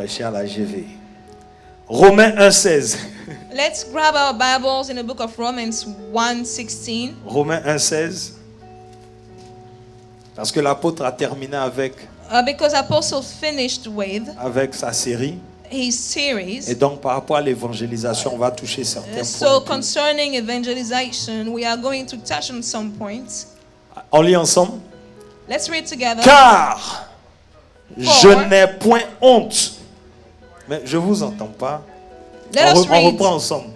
prêcher à la GV. Romains 1,16. Let's grab our Bibles in the book of Romans 1:16. Romains 1,16. Parce que l'apôtre a terminé Because Apostle finished avec sa série. his series. Et donc par rapport à l'évangélisation, on va toucher certains So points. concerning evangelization, we are going to touch on some points. On lit ensemble. Let's read together. Car je n'ai point honte. Mais je vous entends pas. Let us On read. reprend ensemble.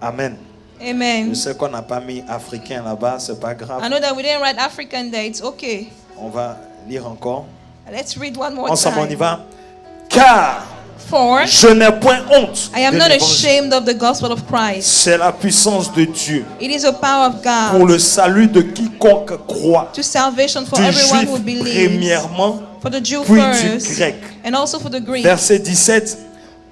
Amen. Amen. Je sais qu'on n'a pas mis africain là-bas, c'est pas grave. I know that we didn't write African dates. Okay. On va lire encore. Let's read one more Ensemble, on y time. va. Car For je n'ai point honte. I am de not l'évangile. ashamed of the gospel of Christ. C'est la puissance de Dieu It is the power of pour God le salut de quiconque croit. to salvation for Du everyone who juif believes. premièrement, For the Jew puis du first, grec. and also for the Greek. Verset 17.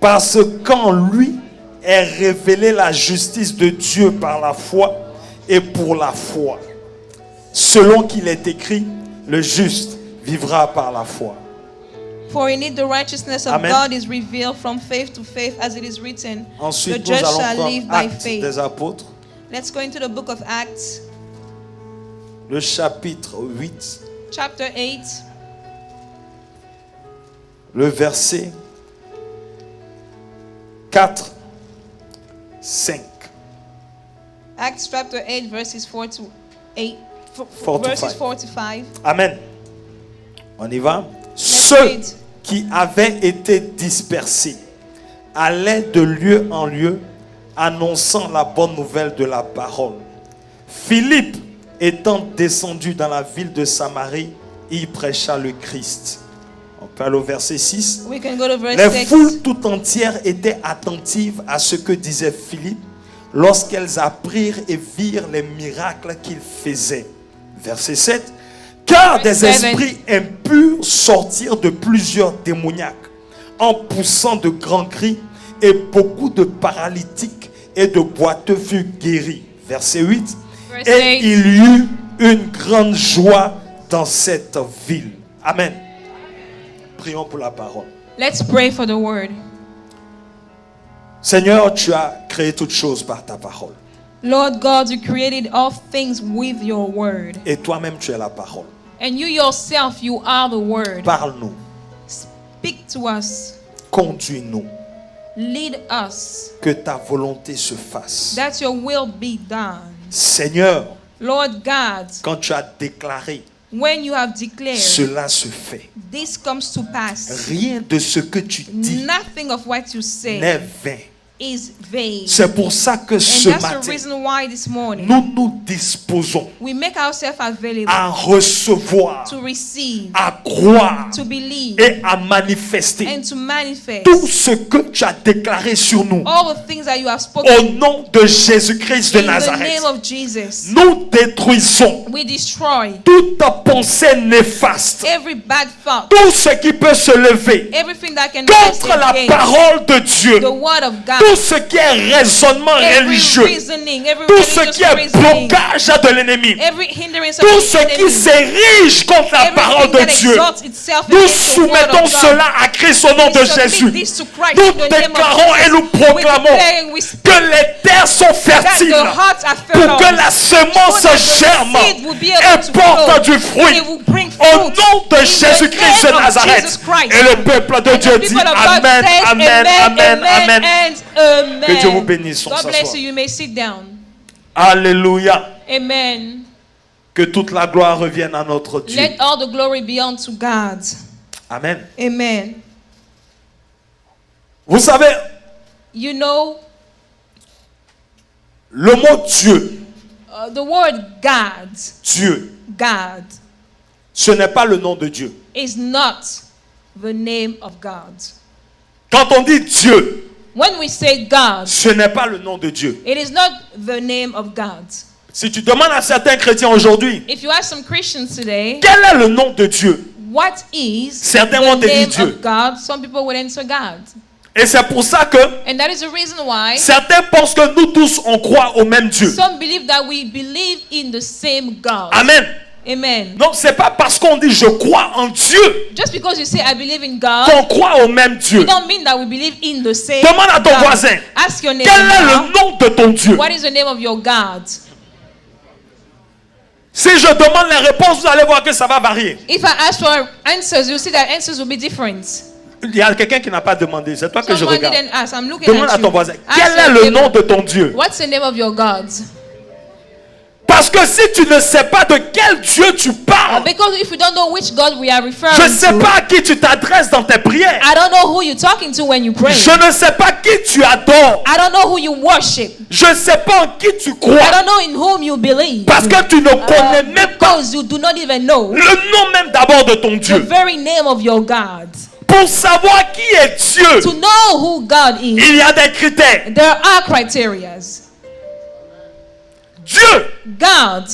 Parce qu'en lui est révélée la justice de Dieu par la foi et pour la foi. Selon qu'il est écrit, le juste vivra par la foi. For in it the righteousness of Amen. God is revealed from faith to faith, as it is written, the Ensuite, nous just allons shall prendre live by Actes faith. des Apôtres, Let's go into the book of Acts, le chapitre 8, chapter 8, le verset 4, 5. Acts chapter 8, verses 4 to 8, 4 to verses 5. 4 to 5. Amen. On y va. Let's Ceux read. qui avaient été dispersés allaient de lieu en lieu annonçant la bonne nouvelle de la parole. Philippe étant descendu dans la ville de Samarie, il prêcha le Christ. On peut aller au verset 6. We can go to verse Les 6. foules tout entières étaient attentives à ce que disait Philippe lorsqu'elles apprirent et virent les miracles qu'il faisait. Verset 7. Car des Verse 7. esprits impurs sortirent de plusieurs démoniaques en poussant de grands cris, et beaucoup de paralytiques et de boiteux furent guéris. Verset 8. Verse Et 8. il y eut une grande joie dans cette ville. Amen. Prions pour la parole. Let's pray for the word. Seigneur, tu as créé toutes choses par ta parole. Lord God, you created all things with your word. Et toi-même, tu es la parole. And you yourself, you are the word. Parle-nous, Speak to us. conduis-nous, Lead us. que ta volonté se fasse. That your will be done. Seigneur, Lord God, quand tu as déclaré, when you have declared, cela se fait. this comes to pass. Rien de ce que tu dis Nothing of what you say n'est vain. is vain. C'est pour ça que And ce that's the matin, reason why this morning nous nous disposons we make ourselves available à recevoir, to receive, à croire to believe, et à manifester and to manifest tout ce que tu as déclaré sur nous. all the things that you have Au spoken nom de Jésus-Christ de in the Nazareth, name of Jesus. nous détruisons We destroy toute pensée néfaste, every bad thought, tout ce qui peut se lever everything that can rise contre la against parole de Dieu, the word of God, tout ce qui est raisonnement every religieux, reasoning, every tout ce religious qui est reasoning, blocage de l'ennemi, every hindrance of tout the ce qui enemy, s'érige contre la parole everything de that Dieu. exalts itself Nous against the word soumettons of God. cela à Christ au nom de We submit Jésus. this to Christ Nous in the name of déclarons et Jesus. nous proclamons We declare and we speak que les terres sont that fertiles the hearts are pour fertile, que la semence so that the germe seed will be able et to porte grow, du and fruit. it will bring Au fruit nom de in the Jésus-Christ name de of Nazareth. Jesus Christ. Et le peuple de And Dieu the dit people of God Amen, says, Amen, Amen, Amen. and amen. Que Dieu vous bénisse. On God bless s'assoit. you. You may sit down. Alléluia. Amen. Que toute la gloire revienne à notre Dieu. Let all the glory be unto God. Amen. Amen. Vous savez, You know, le mot Dieu, the word God, Dieu, God, ce n'est pas le nom de Dieu. is not the name of God. Quand on dit Dieu, When we say God, ce n'est pas le nom de Dieu. it is not the name of God. Si tu demandes à certains chrétiens aujourd'hui, If you ask some Christians today, quel est le nom de Dieu? what is Certains the vont te dire name Dieu. of God, some people would answer God. Et c'est pour ça que And that is the reason why certains pensent que nous tous, on croit au même Dieu. some believe that we believe in the same God. Amen. Amen. Donc, c'est pas parce qu'on dit je crois en Dieu Just because you say I believe in God, qu'on croit au même Dieu. it don't mean that we believe in the same Demande à ton God. voisin, Ask your quel neighbor est now, le nom de ton Dieu? what is the name of your God? Si je demande les réponses, vous allez voir que ça va varier. If I ask for answers, you'll see that answers will be different. Il y a quelqu'un qui n'a pas demandé, c'est toi que je Someone regarde. didn't ask. I'm looking Demande at à ton you. voisin, Ask quel est your le neighbor, nom de ton Dieu? what's the name of your God? Parce que si tu ne sais pas de quel Dieu tu parles, Because if you don't know which God we are referring je ne sais to, pas à qui tu t'adresses dans tes prières. I don't know who you're talking to when you pray. Je ne sais pas qui tu adores. I don't know who you worship. Je ne sais pas en qui tu I crois. don't know in whom you believe. Parce que tu ne connais même pas Because you do not even know le nom même d'abord de ton the Dieu. very name of your God. Pour savoir qui est Dieu, To know who God is, il y a des critères. there are criteria. Dieu, God,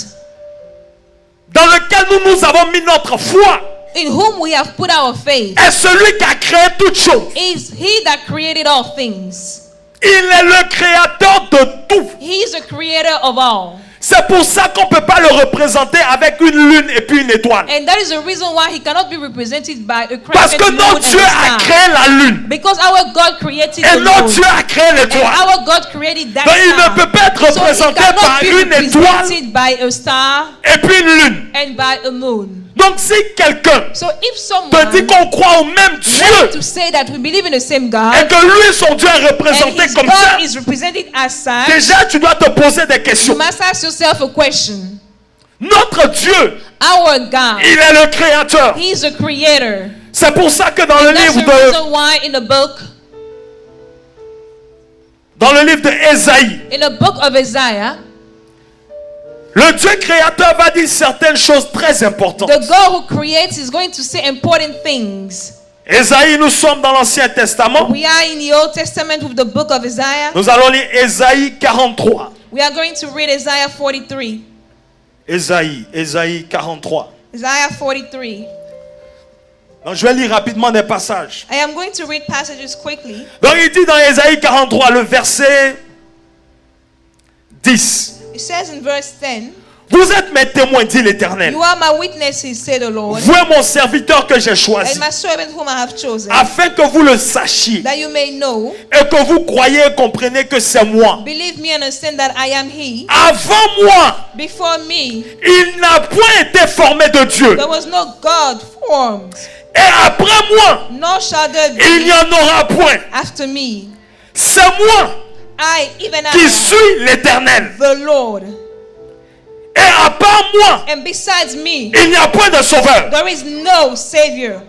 dans lequel nous avons mis notre foi, in whom we have put our faith, est celui qui a créé toutes choses. is He that created all things. Il est le créateur de tout. He is the creator of all. C'est pour ça qu'on ne peut pas le représenter avec une lune et puis une étoile. And that is the reason why He cannot be represented by a Parce crescent que moon notre and Dieu a a star. créé la lune. Because our God created Et the notre moon. Dieu a créé And l'étoile. our God created that Donc il star. ne peut pas être So it représenté cannot par be une étoile represented by a star et puis une lune. and by a moon. Donc si quelqu'un So if someone te dit qu'on croit au même wants Dieu to say that we believe in the same et God, que lui, son Dieu est and représenté his comme God ça, is represented as such, déjà tu dois te poser des you questions. must ask yourself a question. Notre Dieu, Our God, il est le créateur. He is a creator. C'est pour ça que dans le That's livre the de reason why in Ésaïe, the book of Isaiah, le Dieu créateur va dire certaines choses très importantes. the God who creates is going to say important things. Ésaïe, nous sommes dans l'Ancien Testament. We are in the Old Testament with the book of Isaiah. Nous allons lire Ésaïe 43. We are going to read Isaiah 43. Ésaïe 43. Isaiah 43. Donc je vais lire rapidement des passages. I am going to read passages quickly. Donc il dit dans Ésaïe 43, le verset 10. It says in verse 10, Vous êtes mes témoins, dit l'Éternel. You are my witnesses, said the Lord, Vous êtes mon serviteur que j'ai choisi, and my servant whom I have chosen, afin que vous le sachiez that you may know, et que vous croyez et comprenez que c'est moi. believe me and understand that I am He. Avant moi, Before me, il n'a point été formé de Dieu. there was no God formed, Et après moi, nor shall there il n'y be en aura point. after me. C'est moi I, even qui I, suis l'Éternel. the Lord. Et à part moi, And besides me, il n'y a point de sauveur. there is no Savior.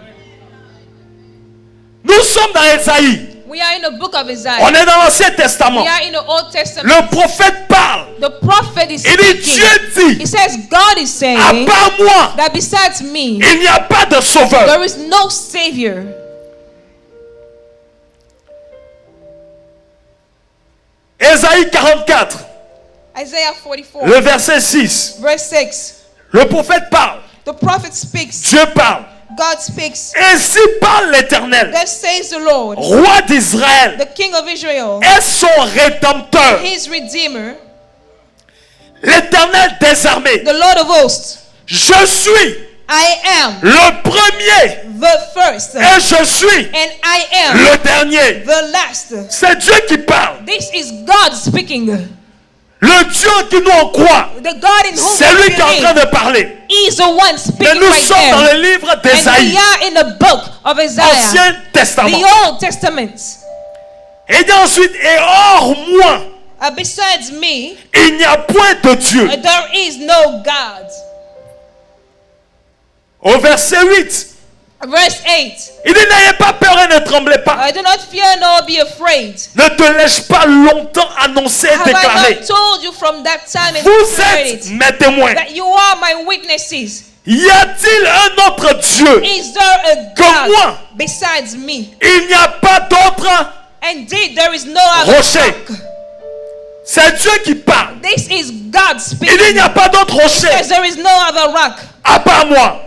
Nous sommes dans Ésaïe. We are in the book of On Isaiah. est dans l'Ancien Testament. We are in the Old Testament. Le prophète parle. The prophet is Il dit, speaking. Dieu dit, He says, God is à saying part moi, that besides me, il n'y a pas de sauveur. there is no Savior. Ésaïe 44, Isaiah 44, le verset 6. verse 6. Le prophète parle. The prophet speaks. Dieu parle. God speaks. Ainsi parle l'Éternel, That says the Lord, roi d'Israël, the King of Israel, et son rédempteur, His Redeemer, l'Éternel des armées. the Lord of hosts. Je suis I am le premier the first, et je suis and I am le dernier. the last. C'est Dieu qui parle. This is God speaking. Le Dieu qui nous en croit, The God in whom c'est we lui qui est en train believe. de parler. He is the one Mais speaking nous right sommes dans there. le livre And d'Ésaïe, we are in the book of Isaiah, Ancien Testament. the Old Testament. Et dit ensuite, et hors moi, Besides me, il n'y a point de Dieu. there is no God. Au verset 8, Verse 8. il dit, n'ayez pas peur et ne tremblez pas. Do not fear nor be afraid. Ne te laisse pas longtemps annoncer et Have I déclarer. not told you from that time and Vous declared êtes it, mes témoins. that you are my witnesses? Y a-t-il un autre Dieu? Is there a Comme moi. God besides me? Il n'y a pas d'autre. Indeed, there is no other Rocher. rock. C'est Dieu qui parle. This is God Il dit, il speaking. n'y a pas d'autre Because rocher there is no other rock à part moi.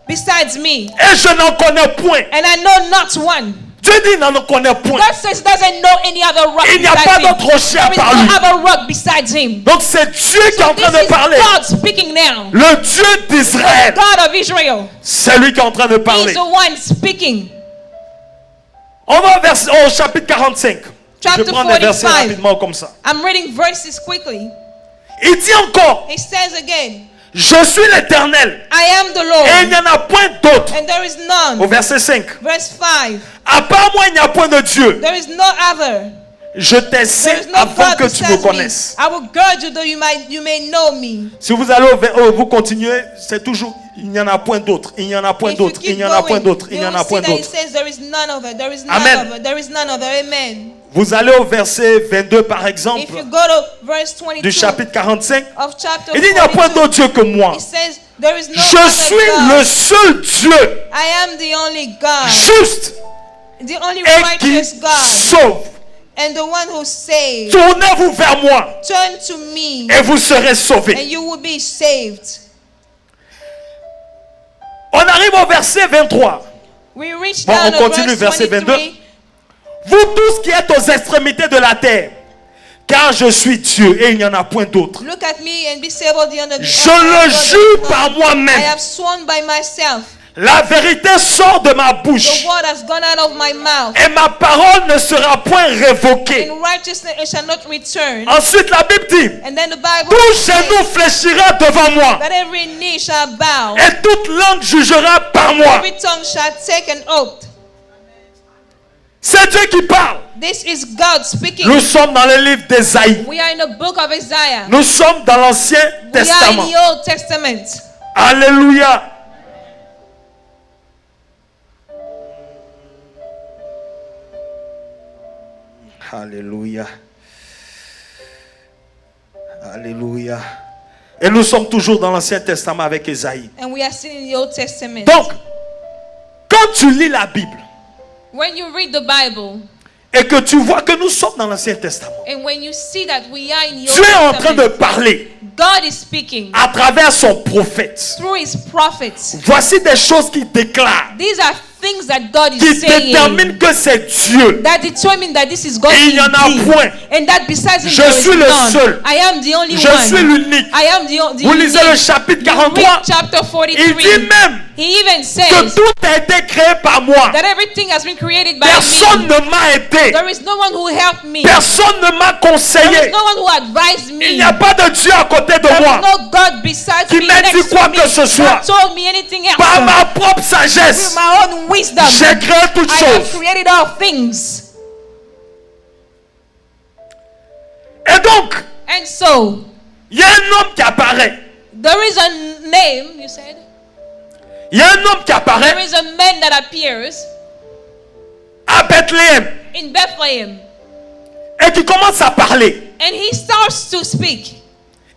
besides me, Et je n'en connais point. and I know not one. Dieu dit, il n'en connaît point. God says he doesn't know any other rock Il n'y a besides pas him. d'autre rocher à There is part lui. no other rock besides him. Donc c'est Dieu qui est en train This de is parler. God speaking now. Le Dieu The d'Israël. God of Israel. C'est lui qui est en train de He's parler. the one speaking. On va au chapitre 45. Je Chapter prends les versets 45. rapidement comme ça. I'm reading verses quickly. Il dit encore, He says again, je suis l'Éternel I am the et il n'y Lord, en a point d'autre. and there is Au none. verset 5. Verse 5. À part moi, il n'y a point de Dieu. There is no other. Je There t'essaie is no avant God que tu me besides me. connaisses. I will guard you though you may know me. Si vous allez vous continuez, c'est toujours il n'y en a point d'autre. Il n'y en a point If you d'autre. Il keep n'y en a point going, d'autre. Il you n'y en will a see point that it d'autre. says there is none other. There is none Amen. other. There is none other. Amen. Vous allez au verset 22 par exemple If you go to verse du 22 chapitre 45. of chapter Il dit il n'y a point 42, d'autre Dieu que moi. it says there is no Je other suis God. le seul Dieu I am the only God, juste the only et qui righteous God, sauve. and the one who saves. Tournez-vous vers moi Turn to me, et vous serez sauvés. and you will be saved. On arrive au verset 23. We reach Bon, down on to continue, verse verset 22. 23. Vous tous qui êtes aux extrémités de la terre, car je suis Dieu et il n'y en a point d'autre. Look at me and be saved on the under the Je earth. le jure par I moi-même. have sworn by myself. La vérité sort de ma The bouche word has gone out of my mouth. et ma parole ne sera point révoquée. In righteousness it shall not return. Ensuite, la Bible dit, And then the Bible tout says genou fléchira devant moi that every knee shall bow, et toute langue jugera par moi. every tongue shall take an oath. C'est Dieu qui parle. This is God speaking. Nous sommes dans le livre d'Ésaïe. We are in the book of Isaiah. Nous sommes dans l'Ancien We are in Testament. the Old Testament. Alléluia. Alléluia. Alléluia. Et nous sommes toujours dans l'Ancien Testament avec Ésaïe. And we are still in the Old Testament. Donc, quand tu lis la Bible When you read the Bible, et que tu vois que nous sommes dans l'Ancien Testament, and when you see that we are in the Dieu est en Old train de Testament, parler God is speaking à travers son prophète. through his prophets. Voici des choses qu'il déclare, These are things that God qui is saying déterminent que c'est Dieu. that determine that this is God Et il n'y en a indeed. point. And that besides him Je there is suis le none. seul. I am the only Je one. suis l'unique. I am the Vous lisez le unique. chapitre You 43. read chapter Il 43. dit même He even que says tout a été créé par moi. that everything has been created by Personne me. ne m'a aidé. There is no one who helped me. Personne ne m'a There is conseillé. no one who advised me. Il n'y a pas de Dieu à côté de There moi. is no God besides Qui me, m'a dit next quoi to me, que ce soit. that told me anything else. Par ma propre With sagesse, my own wisdom, j'ai créé toutes I have choses. created all things. Et donc, And so, il y a un homme qui apparaît. there is a name, you said? Il y a un homme qui There apparaît is a man that appears à Bethléem in Bethlehem. et qui commence à parler. And he starts to speak.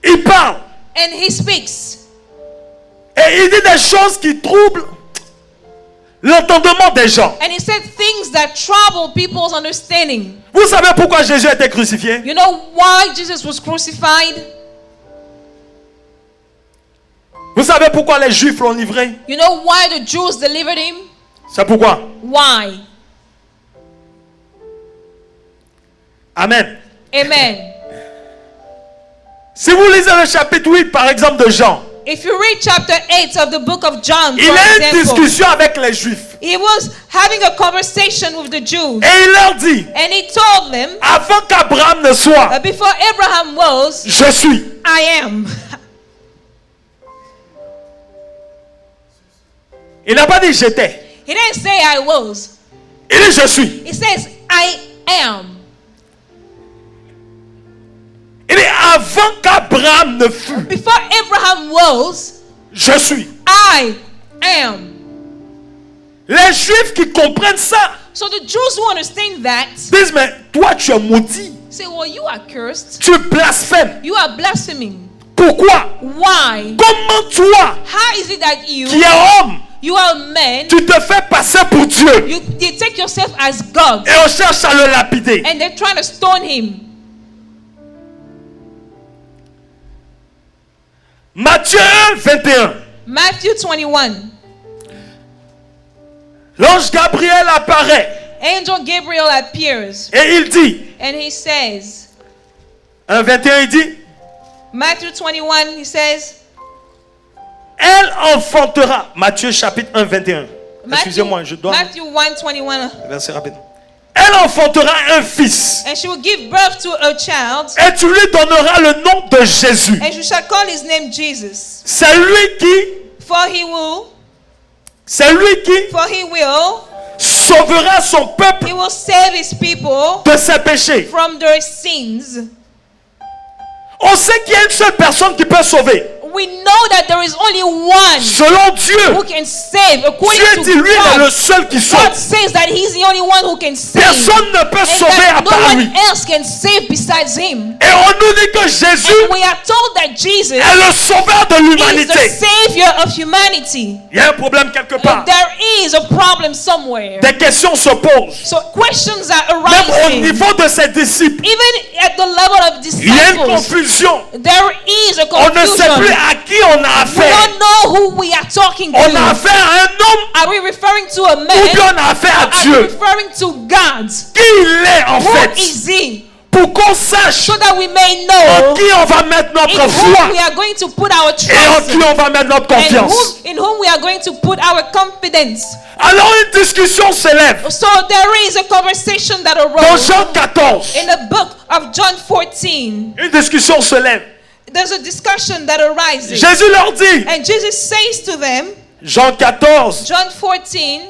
Il parle And he speaks. et il dit des choses qui troublent l'entendement des gens. And he said things that trouble people's understanding. Vous savez pourquoi Jésus a été crucifié? You know why Jesus was crucified? Vous savez pourquoi les Juifs l'ont livré? You know why the Jews delivered him? C'est pourquoi? Why? Amen. Amen. Si vous lisez le chapitre 8 par exemple de Jean, If you read chapter 8 of the book of John, il for a une example, discussion avec les Juifs he was having a conversation with the Jews. et il leur dit, And he told them avant qu'Abraham ne soit, that before Abraham was, je suis. I am. Il n'a pas dit j'étais. He didn't say I was. Il dit je suis. He says I am. Il dit avant qu'Abraham ne fût, Before Abraham was, je suis. I am. Les Juifs qui comprennent ça So the Jews who understand that disent mais toi tu es maudit, say, well, you are cursed. tu blasphèmes. You are blaspheming. Pourquoi? Why? Comment toi How is it that qui you es homme, are a man, tu te fais passer pour Dieu you take yourself as God, et on cherche à le lapider? and they're trying to stone him? Matthieu 1, 21. Matthew 21. L'ange Gabriel apparaît Angel Gabriel appears et il dit, and he says, 1:21, il dit, Matthew 21, he says, elle enfantera. Matthieu chapitre 1, 21. Excusez-moi, je dois... Matthew 1:21. Verset rapide. Elle enfantera un fils. And she will give birth to a child, Et tu lui donneras le nom de Jésus. and you shall call his name Jesus. C'est lui qui, For he will sauvera son peuple he will save his people de ses péchés. from their sins. On sait qu'il y a une seule personne qui peut sauver. We know that there is only one Selon Dieu, who can save. According Dieu to dit lui est le God, seul qui God sauve. says that he's the only one who can save. Personne ne peut And sauver à that no part lui. one else can save besides him. Et on nous dit que Jésus And we are told that Jesus est le sauveur de is the l'humanité. savior of humanity. Il y a un problème quelque part. There is a problem somewhere. Des questions se posent. So questions are Même au arising. niveau de ses disciples, Even at the level of il y a une disciples, confusion. there is a On ne sait plus confusion. à qui on a We affaire. don't know who we are talking On a to. affaire à un homme Are we referring to a ou man? bien on a affaire à Are we Dieu. referring to God? Qui il est en Who fait? is he? Pour qu'on sache So that we may en know qui on va mettre in notre whom foi we are going to put our et en trust qui on va mettre notre and confiance. in whom we are going to put our confidence. Alors une discussion s'élève So there is a conversation that dans arose Jean 14. in the book of John 14. Une discussion se lève. There's a discussion that arises. Jésus leur dit, And Jesus says to them, Jean 14, John 14,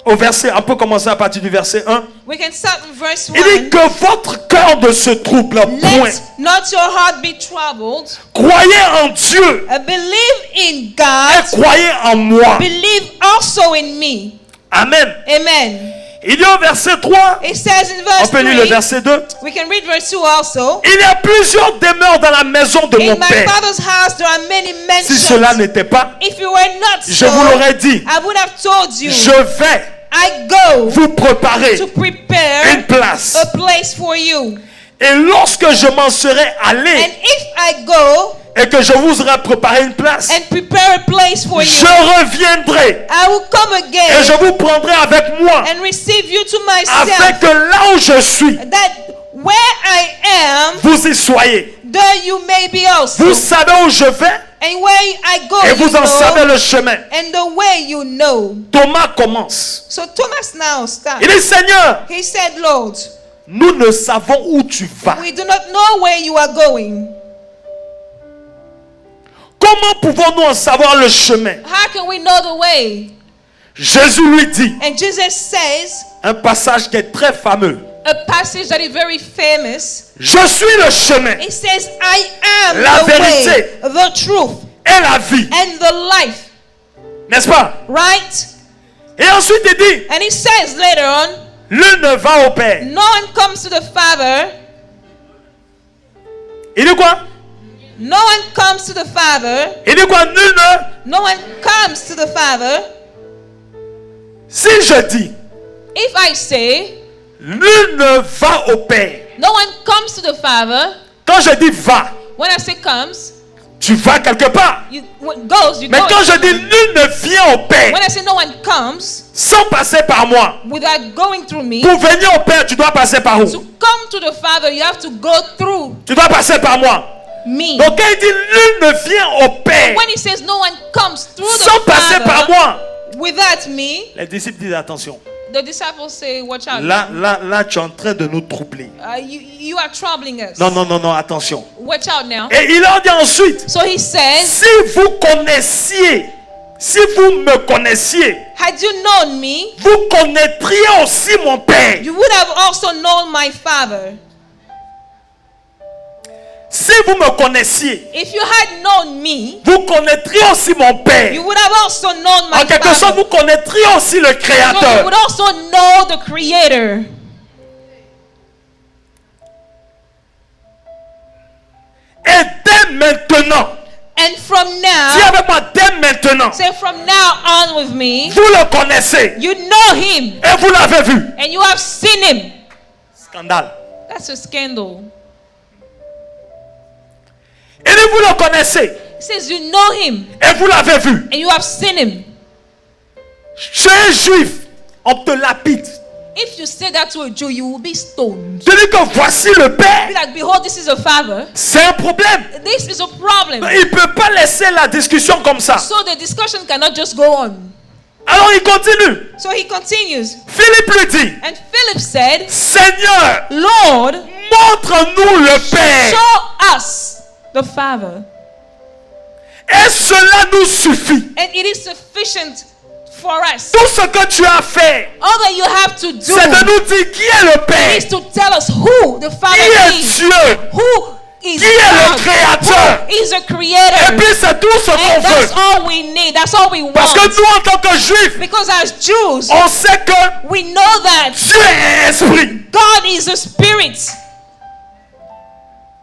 au verset, on peut commencer à partir du verset 1. we can start in verse Il dit 1. que votre cœur ne se trouble point. Let not your heart be troubled. Croyez en Dieu Believe in et God. croyez en moi. Believe also in me. Amen. Amen. Il dit au verset 3, It says in on verse peut lire le 3, verset 2. we can read verse 2 also. Il y a plusieurs demeures dans la maison de mon In my Père. Father's house there are many Si cela mansions. n'était pas, If you were not je so, vous l'aurais dit. I would have told you. Je vais I go vous préparer to prepare une place. a place for you. Et lorsque je m'en serai And allé if I go et que je vous aurai préparé une place, and prepare a place for je you, reviendrai I will come et again je vous prendrai avec moi and receive you to afin myself, que là où je suis, that where I am, vous y soyez. there you may be also. Vous savez où je vais And where I go, et you vous en savez know, le chemin. and the way you know. Thomas commence. So Thomas now starts. Il dit, Seigneur, He said, Lord, nous ne savons où tu vas. we do not know where you are going. Comment pouvons-nous en savoir le chemin? How can we know the way? Jésus lui dit, And Jesus says, un passage qui est très fameux. a passage that is very famous. Je suis le chemin It says, I am La the vérité. way, the truth, et la vie. and the life. N'est-ce pas? Right? Et ensuite il dit, And he says later on, nul ne va au Père. no one comes to the Father. Il dit quoi? No one comes to the Father. Il dit quoi? Nul ne... No one comes to the Father. Si je dis, If I say, nul ne va au Père. no one comes to the Father. Quand je dis va, When I say comes, tu vas quelque part. you goes, you Mais go. quand je dis nul ne vient au Père, When I say no one comes sans passer par moi, without going through me, pour venir au Père, tu dois passer par où? to come to the Father, you have to go through Tu dois passer par moi. me. Donc quand il dit nul ne vient au Père, When he says no one comes through sans the passer par Father moi, without me, les disciples disent attention. the disciples say, watch out. Là, tu es en train de nous troubler. You are troubling us. Non, attention. Watch out now. Et il leur dit ensuite, So he says, si vous connaissiez, si vous me connaissiez, had you known me, vous connaîtriez aussi mon Père. you would have also known my Father. Si vous me connaissiez, If you had known me, vous connaîtriez aussi mon Père. you would have also known my En quelque sorte, Father. vous connaîtriez aussi le So you Créateur. would also know the Creator. Et dès maintenant, And from dis now, avec moi, dès maintenant, say from now on with me, vous le connaissez you know him et vous l'avez vu. and you have seen him. Scandale. That's a scandal. Et vous le connaissez He says, you know him et vous l'avez vu. and you have seen him. Tu es juif, on te lapide. If you say that to a Jew, you will be stoned. Tu dis que voici le Be Père. like, behold, this is a father. C'est un problème. This is a problem. Il ne peut pas laisser la discussion comme ça. So the discussion cannot just go on. Alors il continue. So he continues. Philippe lui dit, And Philip said, Seigneur, Lord, montre-nous le Père. show us the Father. Et cela nous suffit. And it is sufficient for us. Tout ce que tu as fait, All that you have to do c'est de nous dire qui est le Père, is to tell us who the qui Father est is. Dieu, Who is qui est le God. Créateur. Who is a Et creator. puis c'est tout ce qu'on And that's veut. all we need. That's all we Parce que want. nous, en tant que Juifs, Because as Jews, on sait que we know that Dieu est esprit. God is a spirit.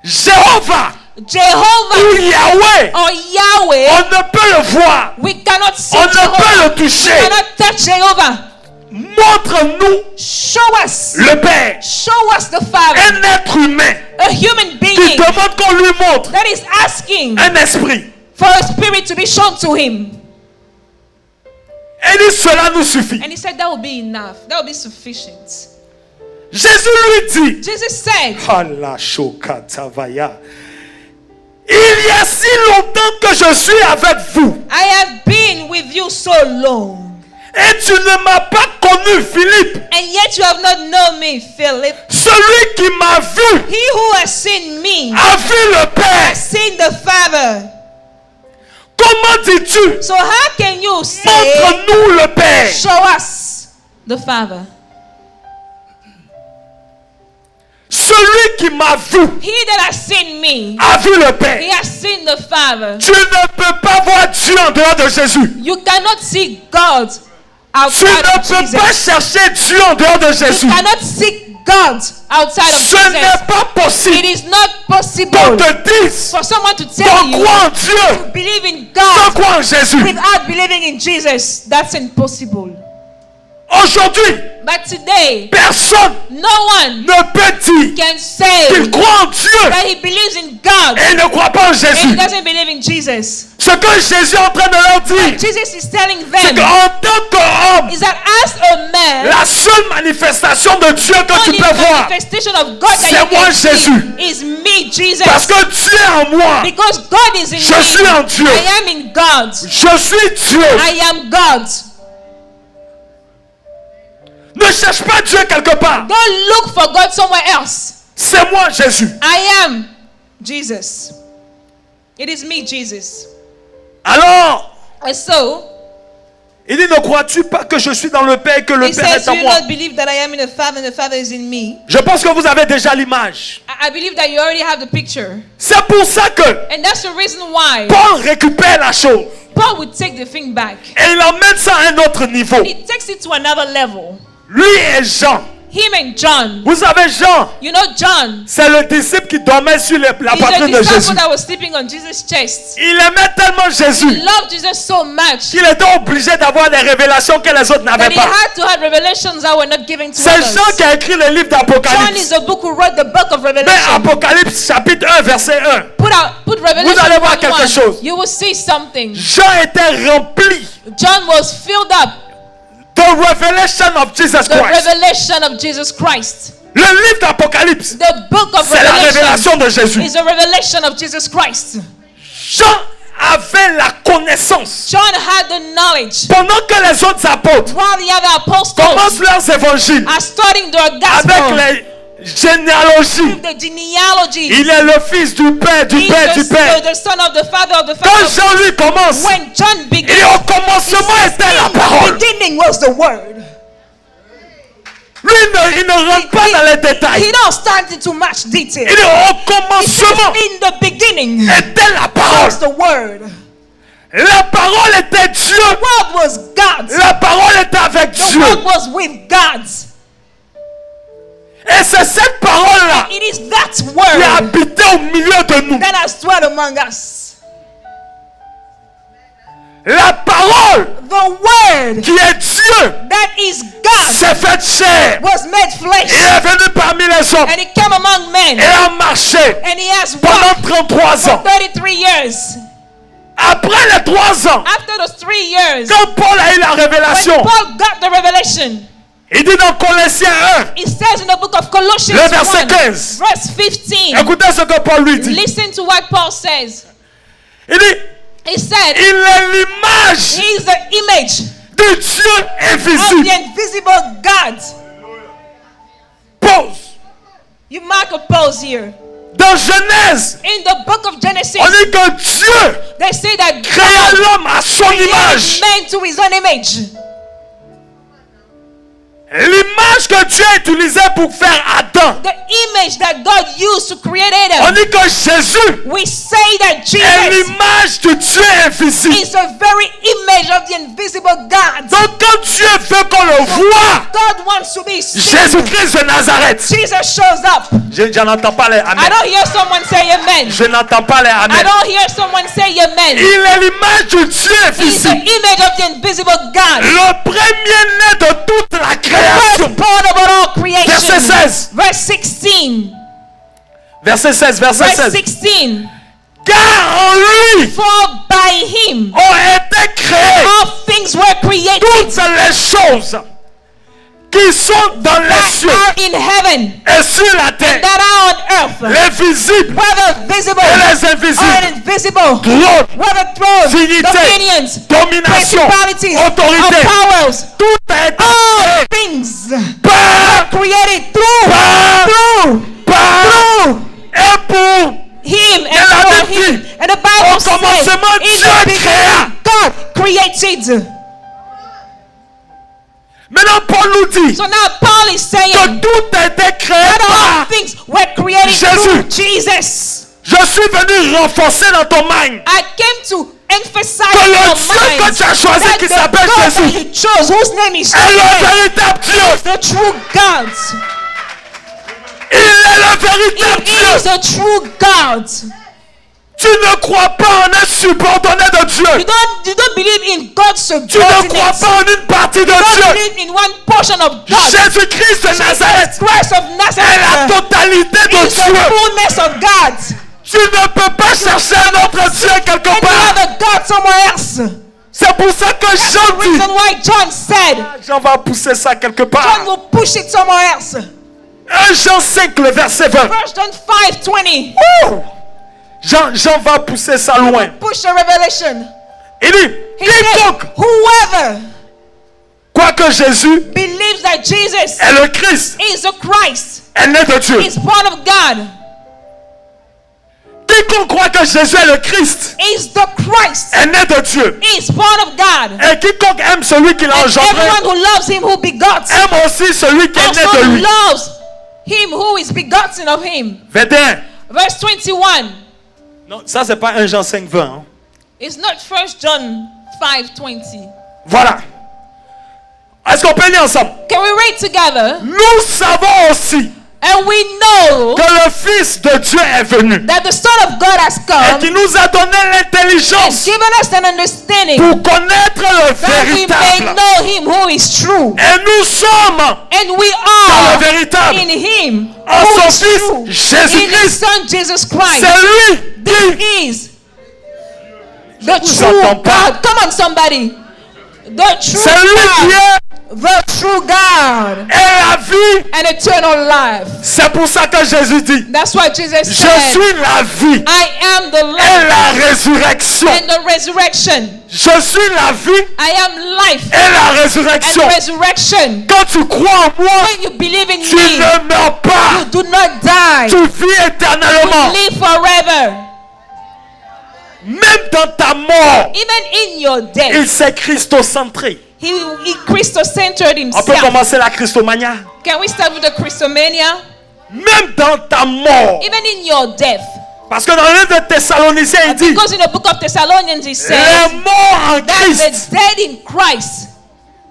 Jéhovah Jehovah ou Yahweh, or Yahweh, on ne peut le voir. we cannot see On ne peut Jehovah. le toucher. We cannot touch Jehovah. Montre-nous Show us. le Père. Show us the Father. Un être humain A human qui being demande qu'on lui montre that is asking un esprit. for a spirit to be shown to him. Et dit cela nous suffit. And he said that will be enough. That will be sufficient. Jésus lui dit, Jesus said, Allah shokatavaya. Il y a si longtemps que je suis avec vous I have been with you so long, et tu ne m'as pas connu, Philippe. and yet you have not known me, Philip. Celui qui m'a vu He who has seen me a vu le Père. has seen the Father. Comment dis-tu? So how can you say, Montre-nous le Père. show us the Father? Celui qui m'a vu He that has seen me, a vu le he Père. has seen the Father. Tu ne peux pas voir Dieu en dehors de Jésus. You cannot see God Tu outside ne of peux pas Jesus. chercher Dieu en dehors de Jésus. You cannot seek God outside of Ce Jesus. n'est pas It possible is not qu'on possible te dise for someone to qu'on tell you croit en to Dieu believe in sans God croire en Jésus. without believing in Jesus. That's impossible. Aujourd'hui, But today, personne no one ne peut dire can say qu'il croit en Dieu that he believes in God et ne croit pas en and he Jésus. doesn't believe in Jesus. Ce que Jésus est en train de leur dire, Jesus is telling c'est them qu'en tant qu'homme, is that as a man, la seule manifestation de Dieu que tu only peux voir, manifestation of God that c'est you moi, can see Jésus. is me, Jesus. parce que Dieu est en moi. Because God is in Je me. suis en Dieu. I am in God. Je suis Dieu. I am God. Ne cherche pas Dieu quelque part. Don't look for God somewhere else. C'est moi, Jésus. I am Jesus. It is me, Jesus. Alors, And so, il dit, ne crois-tu pas que je suis dans le Père et que le he Père says, est en do you moi? not believe that I am in the Father and the Father is in me? Je pense que vous avez déjà l'image. I believe that you already have the picture. C'est pour ça que And that's the reason why Paul récupère la chose Paul would take the thing back. et il emmène ça à un autre niveau. He takes it to another level. Lui et Jean. Him and John. Vous savez, Jean, You know John. c'est le disciple qui dormait sur la He's the poitrine de Jésus. disciple that was sleeping on Jesus' chest. Il aimait tellement He Jésus loved Jesus so much qu'il était obligé d'avoir des révélations que les autres that n'avaient he pas. had to have revelations that were not given to C'est Jean others. qui a écrit le livre John d'Apocalypse. is the book who wrote the book of Mais Revelation. Apocalypse chapitre 1 verset 1. Put Revelation Vous allez voir 1. quelque chose. You will see something. Jean était rempli John was filled up. the revelation of Jesus The Christ. revelation of Jesus Christ. Le livre d'Apocalypse, The book of c'est la révélation Revelation de Jésus. is a revelation of Jesus Christ. Jean avait la connaissance. John had the knowledge Pendant que les autres apôtres while the other apostles commencent leurs évangiles are studying their avec gospel. les généalogies. The genealogy. Il est le fils du Père, du He's Père, du Père. the son of the father of the Quand father. Jean lui commence, When John et began, au commencement était la in the parole. beginning was the word. Lui, il ne rentre pas dans les détails. He don't start into much detail. Il dit au He says, commencement in the beginning était la parole. was the word. La parole était Dieu. The word was God. La parole était avec The Dieu. word was with God. Et c'est cette parole-là It is that qui a word habité au milieu de nous. that has dwelt among us. La parole The word qui est Dieu that is God s'est faite chair. was made Il flesh. est venu parmi les hommes And he came among men. et a marché And he has pendant walked 33 for ans. 33 years. Après les 3 ans, After those 3 years, quand Paul a eu la when révélation, Paul got the revelation, il dit dans Colossiens 1, it says in the book of Colossians le verset 1, 15. verse 15, Écoutez ce que Paul lui dit. listen to what Paul says. Il dit, He said, il est l'image he is the image du Dieu of invisible. the invisible God. Pause. You mark a pause here. Dans Genèse, In the book of Genesis, on dit que Dieu they say that créa God l'homme à son created image. man to his own image. L'image que Dieu a utilisée pour faire Adam. The image that God used to create On Adam. dit que Jésus We say that est Jesus l'image du Dieu invisible. is the very image of the invisible God. Donc quand Dieu veut qu'on le voit, God wants to be seen. Jésus-Christ de Nazareth. Jesus shows up. Je n'entends pas les I amen. don't hear someone say amen. Je n'entends pas les I amen. don't hear someone say amen. Il est l'image du Dieu He's the invisible. image of the invisible God. Le premier-né de toute la création. Firstborn of all creation. Verset 16. Verse 16. Verset 16, verset Verse 16. 16. Car en lui For by him ont été créées all things were created toutes les choses qui sont dans les that cieux are in heaven et sur la terre, that are on earth, les visibles whether visible et les or invisibles, invisible, trône, whether thrones, dignité, dominions, domination, principalities, autorité, or powers, tout a été all créé things par, created through et pour. him Et and la for Bible him. dit, And the au Bible says, commencement, in Dieu the créa. beginning, God created. Maintenant, Paul nous dit So now Paul is saying que tout a été créé that all par. things were created Jésus. through Jesus. Je suis venu renforcer dans ton mind I came to emphasize que in le your Dieu que mind tu as choisi that qui the s'appelle God that Jésus you chose, whose name is est le Jesus, véritable Dieu. the true God. Il est le véritable He is Dieu. the true God. Tu ne crois pas en un subordonné de Dieu. You don't believe in God's Tu ne crois subordinate. pas en une partie de You don't Dieu. believe in one portion of God. Jésus-Christ de Nazareth Jesus Christ of est la Nazareth totalité de is the Dieu. fullness of God. Tu ne peux pas chercher un autre Dieu quelque Any part. other God somewhere else. C'est pour ça que That's the Jean dit. reason why John said, Jean va pousser ça quelque John part. will push it somewhere else. 1 Jean 5, le verset 20. 1 John 5:20. Ouh! Jean va pousser ça loin. Push the revelation. Il dit, He said, quiconque, whoever quoique Jésus believes that Jesus est le Christ, is the Christ, est né de Dieu. is born of God, Quiconque croit que Jésus est le Christ, is the Christ, est né de Dieu. is born of God. Et quiconque aime celui qui l'a And engendré, everyone who loves him who begot aime aussi celui qui est né also de lui. loves him who is begotten of him. 21. Verse 21. Non, ça c'est pas 1 Jean 5, 20. Hein. It's not 1 John 5:20. Voilà. Est-ce qu'on peut lire ensemble? Can we read together? Nous savons aussi And we know que le Fils de Dieu est venu that the Son of God has et come qui nous a donné and l'intelligence given us an understanding pour connaître le that we may véritable. know him who is true. Et nous sommes And we dans le are véritable. in him En who son is Fils, true. In his Jésus-Christ. Son Jesus Christ. C'est lui qui Is the vous true entends pas. God. Come on, somebody. The true C'est lui qui God. est The true God et la vie. and eternal life. C'est pour ça que Jésus dit, That's why Jesus je said, suis la vie I am the et life la résurrection. and the resurrection. Je suis la vie I am life et la and résurrection. resurrection. Quand tu crois en moi, When you believe in tu me, ne meurs pas. you do not die. Tu vis éternellement. You live forever. Même dans ta mort, Even in your death, il s'est christocentré. he Christocentered On peut himself. commencer la Christomania. Can we start with the Christomania? Même dans ta mort. Even in your death. Parce que dans le livre de Thessaloniciens, il dit, Because in the book of Thessalonians it says les morts en that Christ the dead in Christ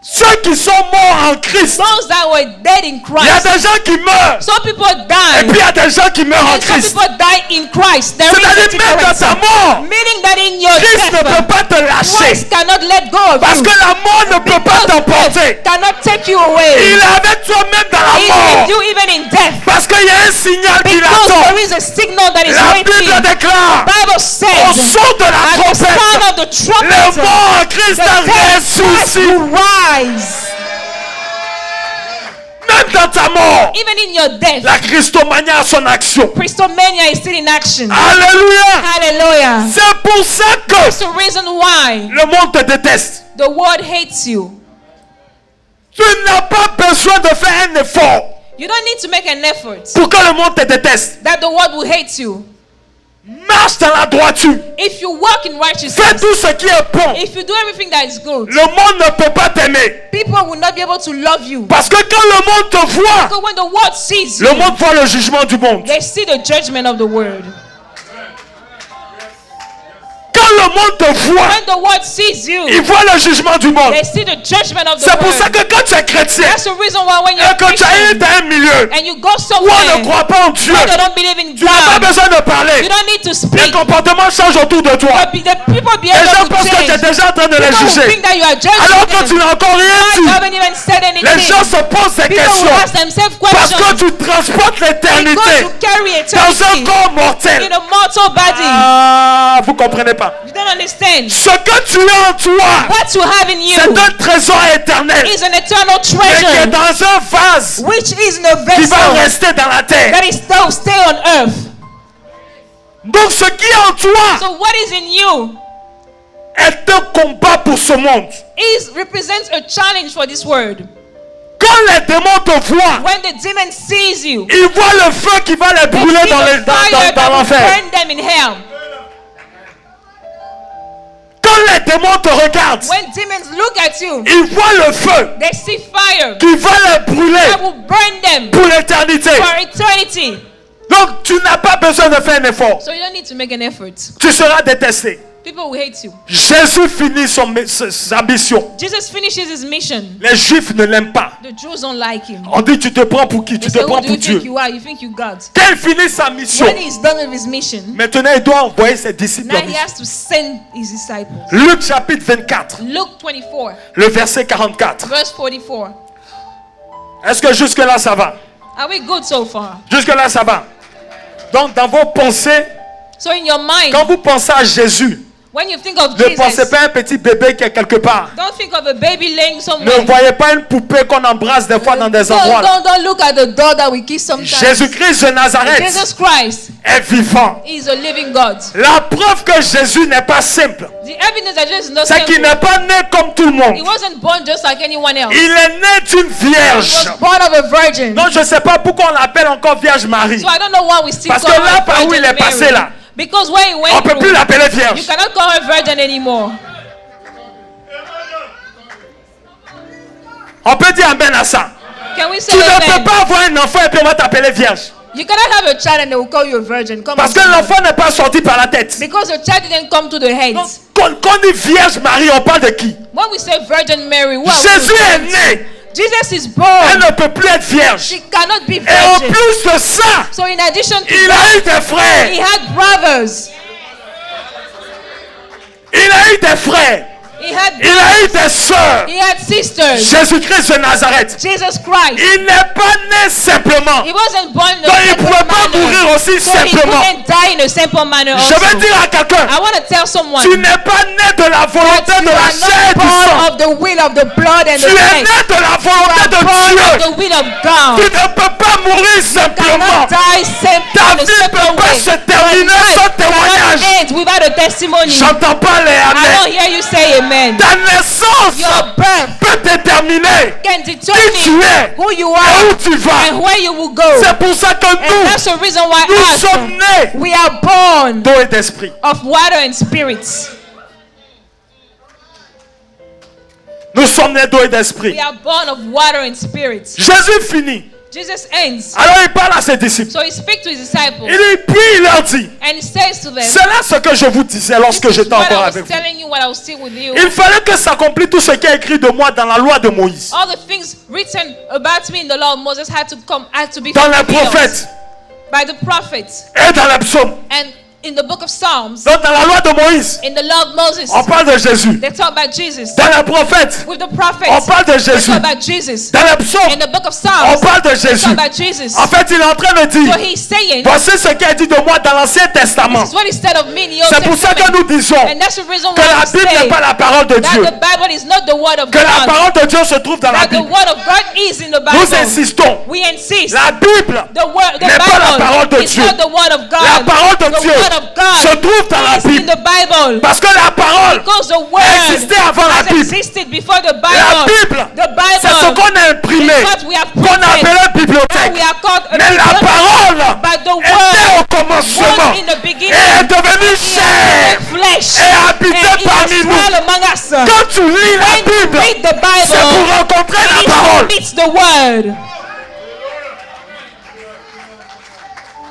Ceux qui sont morts en Christ. Those that were dead in Il y a Christ. des gens qui meurent. Some people Et die. puis il y a des gens qui meurent en And some Christ. people die in Christ. There is a C'est-à-dire même dans difference. ta mort, Meaning that in your Christ ne peut death, pas te lâcher. Christ cannot let go of Parce you. que la mort ne peut pas t'emporter. Cannot take you away. Il est avec toi même dans la He is mort. with you even in death. Parce qu'il y a un signal qui Because l'attend. there is a signal that is La waiting. Bible déclare, Bible au says, son de la at the sound trompette, of the les trumpet, morts en Christ the dead ressuscitent. will rise. Même dans ta mort, Even in your death, la Christomania a son action. Christomania is still in action. Alléluia. Hallelujah. C'est pour ça That's que the reason why le monde te déteste. the world hates you. Tu n'as pas besoin de faire un effort You don't need to make an effort pour que le monde te déteste. that the world will hate you. Marche dans la droiture. If you walk in Fais righteousness, tout ce qui est bon. if you do everything that is good, Le monde ne peut pas t'aimer. people will not be able to love you. Parce que quand le monde te voit, Because when the world sees le you, monde voit le jugement du monde. they see the judgment of the world. Quand le monde te voit, When the world sees you, il voit le jugement du monde. they see the judgment of the C'est pour ça world. que quand tu es chrétien That's the reason why when et you're que tu as Christian dans un milieu and you go où on somewhere ne croit pas en Dieu, where they don't believe in tu n'as pas God, besoin de you parler. don't need to Les speak. comportements changent autour de toi. But the people Les gens behind pensent que tu es change. déjà en train de les People will juger. think that you are judging Alors que tu them. n'as encore rien You dit. haven't even said Les anything. gens se posent des People will questions ask themselves parce que questions tu transportes because l'éternité you carry dans un eternity corps mortel. in a mortal body. Ah, vous comprenez pas. You don't understand. Ce que tu as en toi, What you have in you c'est un trésor éternel is an eternal mais qui est treasure dans un vase which is in a qui va vessel rester dans la terre. that is still stay on earth. Donc ce qui est en toi So what is in you est un combat pour ce monde. represents a challenge for this world. Quand les démons te voient, When the demon sees you, ils voient le feu qui va les they brûler see the fire that will l'enfer. burn them in hell. Quand les démons te regardent, When demons look at you, ils voient le feu they see fire qui va les brûler that will burn them pour l'éternité. for eternity. Donc tu n'as pas besoin de faire un effort. So you don't need to make an effort. Tu seras détesté. People will hate you. Jésus finit sa mission. Jesus finishes his mission. Les Juifs ne l'aiment pas. The Jews don't like him. On dit tu te prends pour qui? They Tu say, te who prends do pour you think Dieu. you are? You think you God. Quand il finit sa mission, When he's done with his mission, maintenant il doit envoyer ses disciples. now en he mission. has to send his disciples. Luc chapitre 24, Luke 24, le verset 44. verse 44. Est-ce que jusque-là ça va? Are we good so far? Jusque-là ça va. Donc dans vos pensées, So in your mind, quand vous pensez à Jésus, when you think of ne pensez Jesus, pas à un petit bébé qui est quelque part. don't think of a baby laying Ne somewhere. voyez pas une poupée qu'on embrasse des fois dans des endroits. Don't look at the dog that we kiss sometimes. Jésus-Christ de Nazareth Jesus Christ est vivant. is a living God. La preuve que Jésus n'est pas simple, The evidence that Jesus is not c'est qu'il simple. n'est pas né comme tout le monde. He wasn't born just like anyone else. Il est né d'une He vierge. was born of a virgin. Non, je ne sais pas pourquoi on l'appelle encore Vierge Marie. So I don't know why we still Parce call que her là, par où Virgin il est passé Mary. là, Because where he on went ne peut plus through, l'appeler you vierge. cannot call her virgin anymore. On peut dire amen à ça. Can we say Tu ne amen? peux pas avoir un enfant et puis on va t'appeler vierge. You cannot have a child and they will call you a virgin. Come Parce on, que l'enfant n'est pas sorti par la tête. because the child didn't come to the head. Donc, quand on dit Vierge Marie, on parle de qui? When we say Virgin Mary, what are we Jésus est referring to? né. Jesus is Elle born. ne peut plus être vierge. She cannot be Et en virgin. plus de ça, So in addition to il that, a eu des frères. he had brothers. Il a eu des frères. He had Il a eu des sœurs. he had sisters. Jésus-Christ de Nazareth. Jesus Christ. Il n'est pas né simplement. He wasn't born in a Donc il ne simple pouvait pas manner. mourir aussi So he simplement. couldn't die in a simple manner Je also. veux dire à quelqu'un, I want to tell someone tu n'es pas né de la volonté that de you la are chair et not du sang. born of the will of the blood and Tu the es flesh. né de la volonté You are de born of Dieu. the will of Tu God. ne peux pas mourir simplement. Cannot die Ta in a vie ne simple peut pas way. se terminer sans témoignage. Cannot end without a testimony. J'entends pas les I don't amen. hear you say amen. Ta naissance Your birth peut déterminer can qui tu determine es who you et are où tu vas. and where you will go. C'est pour ça que And that's nous, the reason why nous us, sommes nés we are born d'eau et d'esprit. of water and spirits. Nous sommes nés d'eau et d'esprit. We are born of water and spirits. Jésus finit. Jesus ends. Alors il parle à ses disciples. So he speaks to his disciples. Il dit, puis il leur dit, And he says to them, c'est là ce que je vous disais lorsque this is j'étais what encore I was avec vous. telling you when I was still with you. Il fallait que s'accomplisse tout ce qui est écrit de moi dans la loi de Moïse, All the things written about me in the law of Moses had to be dans les fulfilled prophètes by the prophets. et dans les psaumes. And in the book of Psalms, Donc dans la loi de Moïse, in the law of Moses, on parle de Jésus. they talk about Jesus. Dans les prophètes, With the prophets, on parle de they Jésus. talk about Jesus. Dans les psaumes, In the book of on Psalms, parle de they Jésus. talk about Jesus. En fait, il est en train de So dire, he's saying, voici ce qui est dit de moi dans l'Ancien Testament. this is what he said of me in the Old C'est pour ça que Testament. nous disons And that's the reason que why la we Bible n'est say pas la parole de that Dieu. the Bible is not the word of Que la God. parole de Dieu se trouve dans la That the Bible. word of God is in the Nous Bible. insistons. We insist. La Bible The word, the n'est pas la parole de Bible is Dieu. not the word of God. La parole de The Dieu word of God se trouve dans la is in Bible. the Bible. Parce que la parole Because the word existait avant la has Bible. existed before the La Bible. Bible, The Bible c'est ce qu'on a imprimé, is what we have qu'on printed. appelait Now bibliothèque. we are called a Mais la bibliothèque. parole But the était word au commencement was in the beginning. et est devenue chair Flesh. et habité And he has parmi nous. dwelt among us. Quand tu lis la When you Bible, read the c'est pour Bible, rencontrer la it parole. meets the word.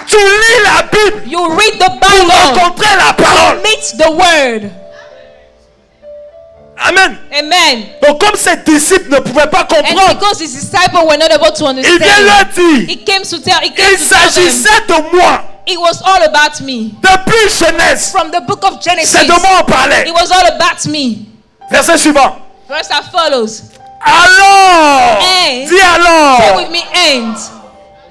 Tu lis la Bible You read the pour Bible, rencontrer la parole. it meets the word. Amen. Amen. Donc comme ses disciples ne pouvaient pas And comprendre, because his disciples were not able to il vient leur understand, dire, he came to tell il them s'agissait de moi. it was all about me. Depuis Genèse, From the book of Genesis, c'est de moi on parlait. it was all about me. Verset suivant. Verse that follows. Alors, And- dis Say alors, with me, and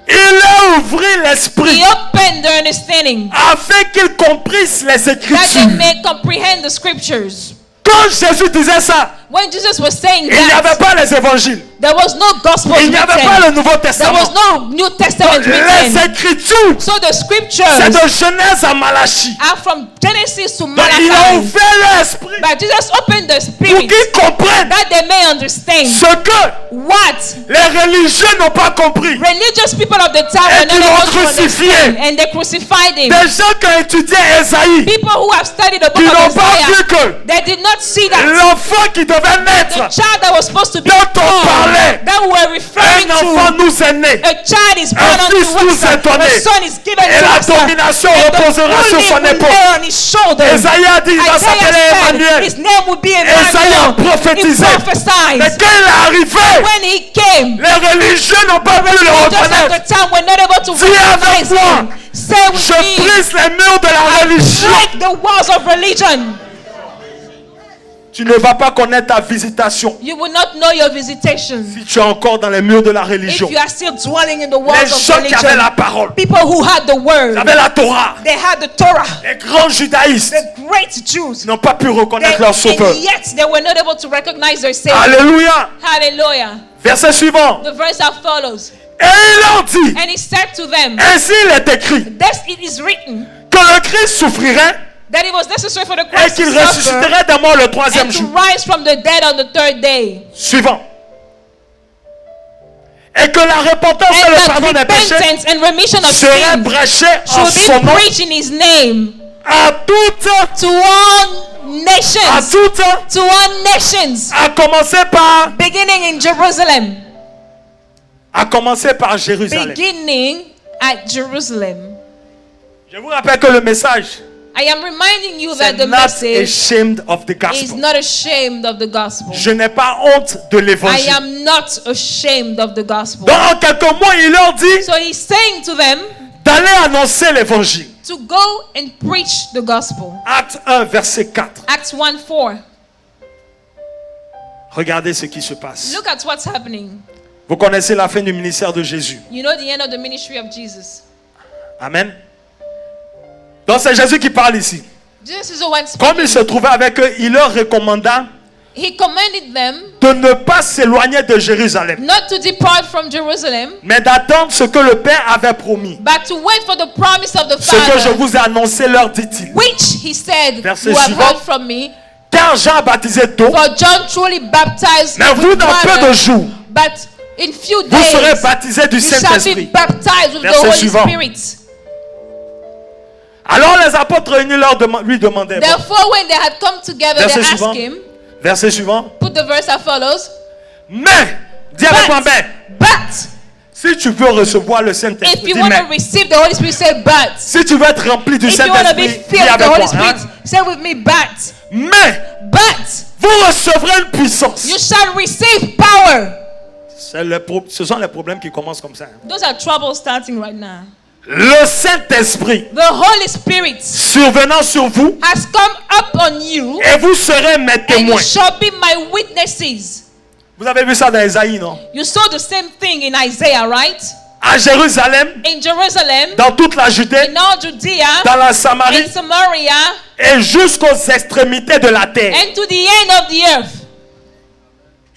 il leur ouvrit l'esprit he opened their understanding afin qu'ils comprissent les that they Écritures. may comprehend the scriptures. Quand Jésus disait ça, When Jesus was saying il n'y avait that, pas les évangiles. there was no gospel Il n'y avait pas written. le Nouveau There Testament. was no New Testament Les written. Écritures, So the c'est scriptures de Genèse à Malachie. are from Genesis to Donc, il a Malachi. ouvert l'esprit But Jesus opened the pour spirit qu'ils comprennent that they may understand ce que what les religieux n'ont pas compris. religious people of the time Et were qu'ils not l'ont able to crucifié. understand, and they crucified him. Des gens qui ont étudié Ésaïe, People who have studied the qui book n'ont of pas vu Isaiah, que they did not see that l'enfant qui devait the naître, child that was supposed to be dont on born, parlait, that we were referring un enfant to, nous est né. a child is born Un fils unto nous us, est donné. a son is given Et to la us, domination and the reposera sur ruling son will épaule. lay on his shoulder. Ésaïe a dit, il va s'appeler Isaiah said Emmanuel. his name would be Ésaïe a Emmanuel. He prophétisé. prophesied. Mais quand il est arrivé, When he came, les religieux n'ont pas pu le just at reconnaître. the time we're not able to Dis avec recognize moi, him. Say with je me, brise les murs de la religion. break the walls of religion. Tu ne vas pas connaître ta visitation You will not know your visitation si tu es encore dans les murs de la if religion. you are still dwelling in the Les walls of gens qui avaient religion. la parole, People who had the qui word, avaient la Torah, they had the Torah, les grands judaïstes the great Jews, n'ont pas pu they, reconnaître leur sauveur. and yet they were not able to recognize their Savior. Alléluia. Hallelujah. Verset suivant. The verse that follows. Et il leur dit, And he said to them, ainsi il est écrit, thus it is written, que le Christ souffrirait that it was necessary for the et Christ qu'il to suffer ressusciterait des morts le troisième and to jour. rise from the dead on the third day. Suivant. Et que la repentance et And le that pardon des péchés repentance and remission of seraient sins prêchés en should son be nom preached in his name à toutes, to all nations, to all nations, à commencer par, beginning in Jerusalem, Jérusalem. beginning at Jerusalem. Je vous rappelle que le message, I am reminding you that c'est the not message ashamed of the is gospel. not ashamed of the gospel. Je n'ai pas honte de I l'évangile. am not ashamed of the gospel. Donc en quelques mots, il leur dit So he's saying to them d'aller annoncer l'évangile. to go and preach the gospel. Acte 1, verset 4. Acts 1:4. Regardez ce qui se passe. Look at what's happening. Vous connaissez la fin du ministère de Jésus. You know the end of the ministry of Jesus. Amen. Donc c'est Jésus qui parle ici. Jesus is the one Comme il speaking. se trouvait avec eux, il leur recommanda He commanded them de ne pas s'éloigner de Jérusalem, not to depart from Jerusalem, mais d'attendre ce que le Père avait promis. but to wait for the promise of the Ce que je Father, vous ai annoncé, leur dit-il. which he said, Verset you have suivant. heard from me. Car Jean baptisait d'eau, For John truly baptized mais vous with dans peu de water, jours, but in few vous serez days baptisés du you shall be Saint-Esprit. baptized with the Verset Holy suivant. Spirit. Alors les apôtres réunis lui demandaient. Bon, Therefore, when they had come together, they verset asked suivant. him, Verset suivant. put the verse that follows, Mais, dis avec moi, mais, but Si tu veux recevoir le If Saint-Esprit, you dis want mais. to receive the Holy Spirit, say but. Si tu veux être rempli du If you want to be Saint-Esprit, dis filled with the avec Holy moi. Spirit, Hein? say with me but. Mais But vous recevrez une puissance. you shall receive power. Ce sont les problèmes qui commencent comme ça. Hein. Those are troubles starting right now. Le Saint-Esprit The Holy Spirit survenant sur vous has come upon you, et vous serez mes and you témoins. shall be my witnesses. Vous avez vu ça dans Isaïe, non? You saw the same thing in Isaiah, right? À Jérusalem, In Jerusalem, dans toute la Judée, in all Judea, dans la Samarie in Samaria, et jusqu'aux extrémités de la terre. and to the end of the earth.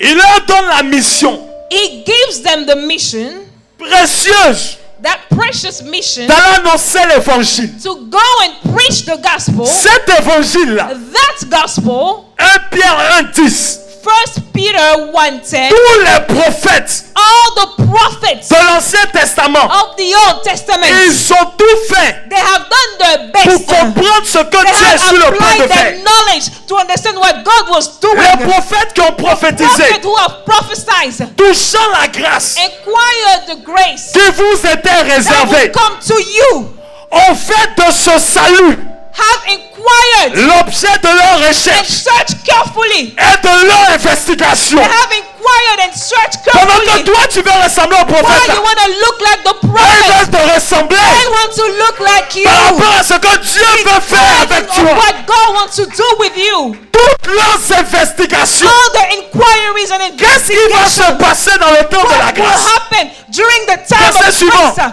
Il leur donne la mission He gives them the mission, précieuse that precious mission, d'aller annoncer l'évangile. to go and preach the gospel. Cet évangile-là, That gospel, 1 Pierre 1:10, 1 Peter 1:10, tous les prophètes all the prophets de l'Ancien Testament, of the Old Testament, ils ont tout fait they have done their pour best. comprendre ce que They Dieu est have sur le point applied de their faire. knowledge to understand what God was doing. Les prophètes qui ont prophétisé, Prophets who have prophesied, touchant la grâce acquired the grace qui vous était that will réservée, come to you, ont fait de ce salut have inquired l'objet de leur and recherche searched carefully. et de leur investigation. They have inquired and searched Pendant que carefully. toi tu veux ressembler au Why prophète, you want to look like the ils prophet? veulent te ressembler I want to look like you. par rapport à ce que Dieu veut faire avec Of toi. what God wants to do with you. Toutes leurs investigations. All the inquiries and Qu'est-ce qui va se investigations. passer dans le temps de la What will grâce? happen during the time Verset of suivant. grace?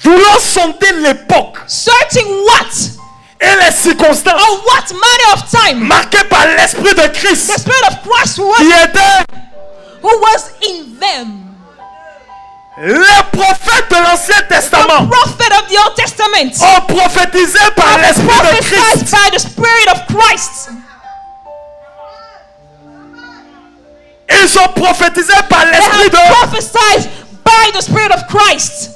Voulant sonder l'époque Searching what? et les circonstances Or what manner of time? marquées par l'Esprit de The Christ Spirit of Christ qui était who was in them. les prophètes de l'Ancien The Testament prophet of the Old Testament. ont prophétisé par l'Esprit de Prophesied Christ. by the Spirit of Christ. Ils ont prophétisé par They l'Esprit have de prophesied by the Spirit of Christ.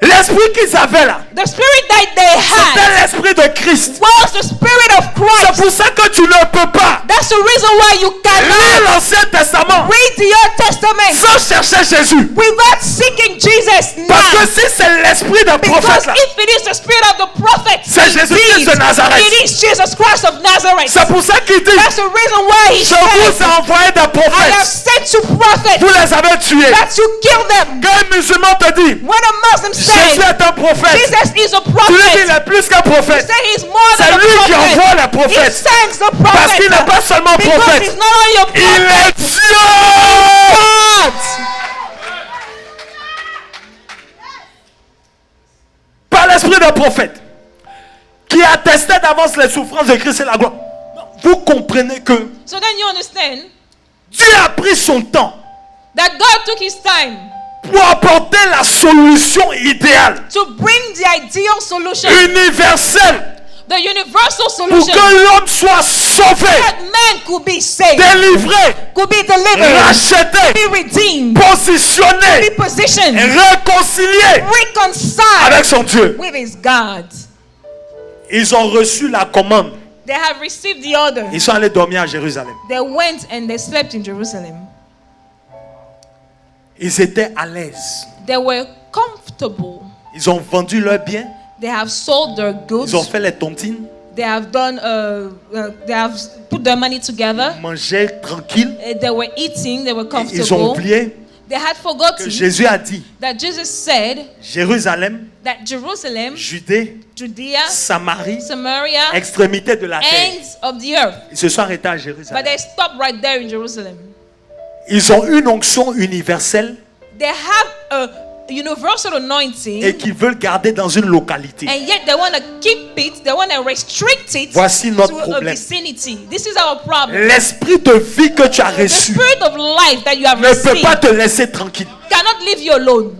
l'Esprit qu'ils avaient là. The Spirit that they C'était had l'Esprit de Christ. was the Spirit of C'est Christ. pour ça que tu ne peux pas That's the reason why you lire cannot l'Ancien Testament read the Old Testament sans chercher Jésus. without seeking Jesus Parce que now. si c'est l'Esprit d'un Because prophète là, if it is the Spirit of the prophet, c'est Jésus-Christ indeed, de Nazareth. it is Jesus Christ of Nazareth. C'est pour ça qu'il dit, That's the reason why he je vous ai said, envoyé des I have prophètes. sent you prophets Vous les avez tués. that you kill them. Quand un musulman te dit, When a Muslim Jésus says est un prophète, Jesus is a tu lui dis, prophet, il est plus qu'un prophète. say he's more C'est than a lui qui prophet. envoie les He prophètes. sends the Parce prophet qu'il n'est pas seulement because prophète, he's not only a il prophet, est Dieu. God. Par l'Esprit d'un prophète qui attestait d'avance les souffrances de Christ et la gloire. Vous comprenez que So then you understand Dieu a pris son temps that God took his time pour apporter la solution idéale, to bring the ideal solution, universelle, the universal pour solution, que l'homme soit sauvé, that man could be saved, délivré, could be delivered, racheté, be redeemed, positionné, be positioned, réconcilié reconciled avec son Dieu. with his God. Ils ont reçu la commande. They have received the order. Ils sont allés dormir à Jérusalem. They went and they slept in Jerusalem. Ils étaient à l'aise. They were comfortable. Ils ont vendu leurs biens. They have sold their goods. Ils ont fait les tontines. They have done. They have put their money together. Mangeaient tranquille. They were eating. They were Ils ont comfortable. oublié They had que forgotten Jésus a dit that Jesus said Jérusalem, that Jerusalem, Judée, Judea, Samarie, Samaria, extrémité de la terre. ends of the earth. Ils se sont arrêtés à But Jérusalem. they stopped right there in Jerusalem. Ils ont une onction universelle They have a universal anointing, et qu'ils veulent garder dans une localité. and yet they want to keep it. They want to restrict it Voici notre to a problème. vicinity. This is our problem. L'esprit de vie que tu as The reçu spirit of life that you have ne peut received pas te laisser tranquille. cannot leave you alone.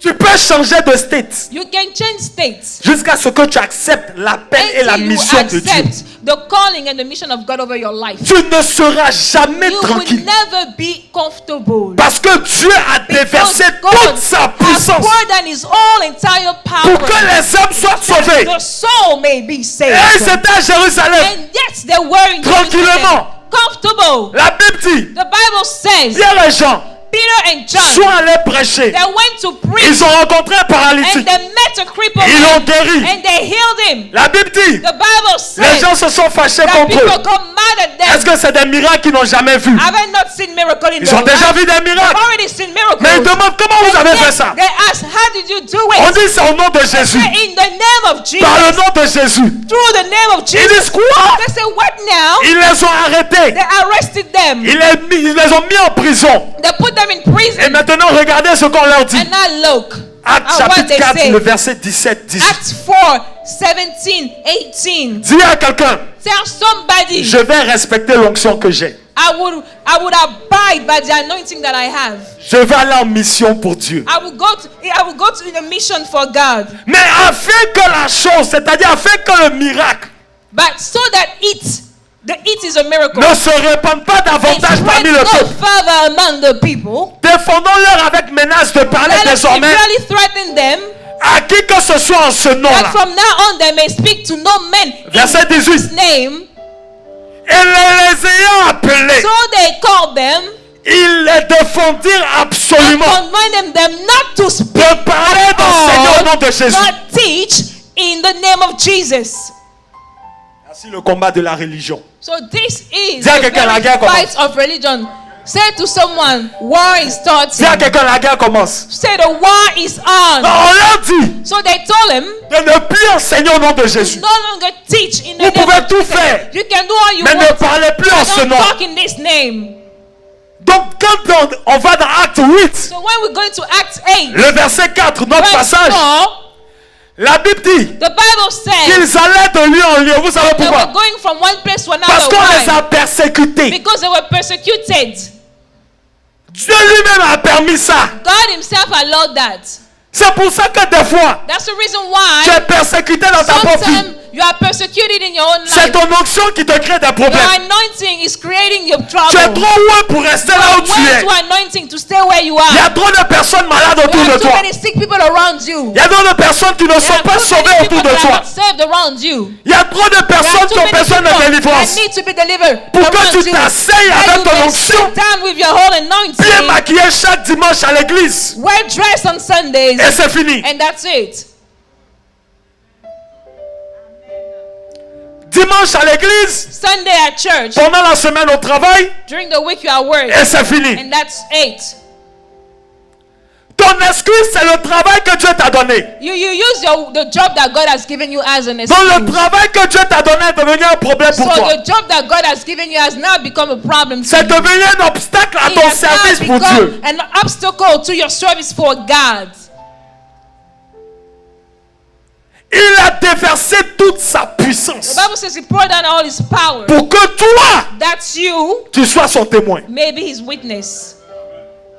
Tu peux changer de state You can change states jusqu'à ce que tu acceptes l'appel et la until you mission de Dieu. accept the calling and the mission of God over your life. Tu ne seras jamais You tranquille will never be comfortable. parce que Dieu a déversé toute sa has puissance poured down his all entire pour power que les hommes soient sauvés. the soul may be saved. Et c'était à Jérusalem, And yet they were in tranquillement, Jerusalem, comfortable. La Bible dit, The Bible says Pierre et Jean Peter and John, sont allés prêcher. they went to preach Ils ont rencontré un and paralytique. they met a crippled Ils l'ont man guéri. and they healed him. La Bible dit, The Bible les says gens se sont fâchés that contre people eux. got mad at Est-ce them. que c'est des miracles qu'ils n'ont jamais vus? Have I not seen miracle in Ils ont their déjà life? vu des I've miracles. already seen miracles. Mais ils demandent comment vous avez fait ça. They ask, how did you do On it? dit c'est au nom de Jésus. In the name of Jesus. Par le nom de Jésus. Through the name of Ils Jesus. disent quoi? They say, what now? Ils les ont arrêtés. They arrested them. Ils les ont mis en prison. They put them in Et prison. maintenant, regardez ce qu'on leur dit. And now look Actes at what chapitre they 4, say. le verset 17, 18. Acts 4, 17, 18. Dis à quelqu'un, Tell somebody, je vais respecter l'onction que j'ai. I would abide by the anointing that I have. Je vais aller en mission pour Dieu. I will go to a mission for God. Mais afin que la chose, c'est-à-dire afin que le miracle But so that the it is a miracle. ne se répande pas davantage parmi le Go peuple, further among the people. défendons-leur avec menace de parler Let us désormais really threaten them à qui que ce soit en ce that nom-là. from now on they may speak to no men Verset in 18. His name. Et les ayant appelés, So they called them ils les défendirent and absolument commanded them not to speak de parler d'enseigner au nom de Jésus. not teach in the name of Jesus. Voici le combat de la religion. So this is Dis à the quelqu'un, la very guerre fight of religion. Say to someone, war is Dis à starting. quelqu'un, la guerre commence. Say the war is on. Non, on leur dit So they told him, de ne plus enseigner au nom de Jésus. no longer teach in the Vous name pouvez of tout Jesus. faire, You can do all you mais ne want. parlez plus en ce Don't nom. talk in this name. Donc quand on va dans Acte 8, So when we're going to Acts 8, le verset 4, notre verse passage, 4, la Bible dit the Bible says qu'ils allaient de lieu en lieu. Vous savez they pourquoi? were going from one place to Parce another. qu'on les Why? a persécutés. Because they were persecuted. Dieu lui-même a permis ça. God Himself allowed that. C'est pour ça que des fois, That's the reason tu es why persécuté dans ta propre vie. sometimes you are persecuted in your own C'est life. ton onction qui te crée des Your problèmes. anointing is creating your Tu es trouble. trop loin pour rester là où tu Where's es. your anointing to stay where you Il y are? a trop de personnes malades autour There de are too toi. many sick people around you. Il y a trop de personnes qui ne There sont are pas too sauvées many autour people de that are toi. not saved around you. Il y a trop de There are personnes too qui ont many besoin de people délivrance. that need to be delivered Pour que around tu you. t'asseyes That avec you ton may onction, sit down with your whole bien anointing, maquillé chaque dimanche à l'église. wear dress on Sundays, Et c'est fini. and that's it. Dimanche à l'église, Sunday at church, pendant la semaine au travail, during the week you are work, et c'est fini. and that's it. Ton excuse, c'est le travail que Dieu t'a donné. You use the job that God has given you as an Donc le excuse. travail que Dieu t'a donné est devenu un problème So pour toi. the job that God has given you has now become a problem to C'est you. devenu un obstacle à It ton has service now pour Dieu. become an obstacle to your service for God. Il a déversé toute sa The puissance Bible says He poured down all His power. pour que toi, That's you, tu sois son témoin. maybe His witness.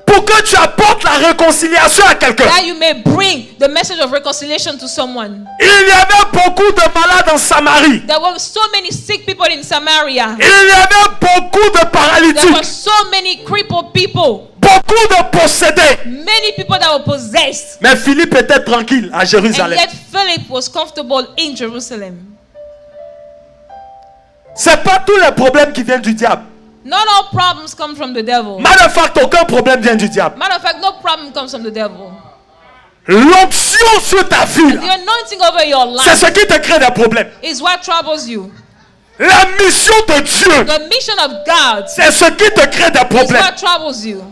Pour que tu apportes la réconciliation à quelqu'un. That you may bring the message of reconciliation to someone. Il y avait beaucoup de malades en Samarie. There were so many sick people in Samaria. Il y avait beaucoup de There were paralytiques. so many crippled people. Beaucoup de possédés. Many people that were possessed. Mais Philippe était tranquille à And Jérusalem. yet Philip was comfortable in Jerusalem. C'est pas tous les problèmes qui viennent du diable. Not all problems come from the devil. Matter of fact, aucun problème vient du diable. Matter of fact, no problem comes from the devil. L'onction sur ta vie, The anointing over your c'est life ce qui te crée des problèmes. is what troubles you. La mission de Dieu, The mission of God c'est ce qui te crée des is problèmes. what troubles you.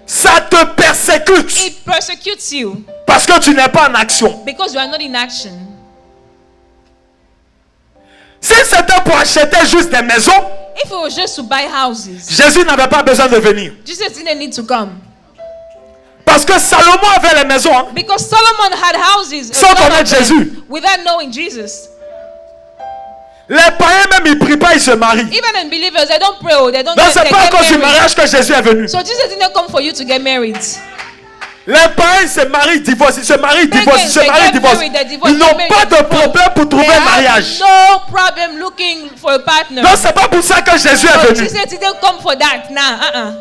Ça te persécute It persecutes you parce que tu n'es pas en action. because you are not in action. Si c'était pour acheter juste des maisons, If it was just to buy houses, Jésus n'avait pas besoin de venir. Jesus didn't need to come. Parce que Salomon avait les maisons. Hein. Because Solomon had houses Sans a lot of connaître them, Jésus. without knowing Jesus. Les païens même, ils ne prient pas, ils se marient. Even unbelievers, they don't pray or they don't Donc get, c'est they pas à get cause du married. mariage que Jésus est venu. So Jesus didn't come for you to get married. Les païens se marient, divorcent, ils se marient, divorcent, ils se marient, divorcent. Ils n'ont pas de problème pour trouver un mariage. No problem looking for a partner. Donc c'est pas pour ça que Jésus est So venu. Jesus didn't come for that. Nah,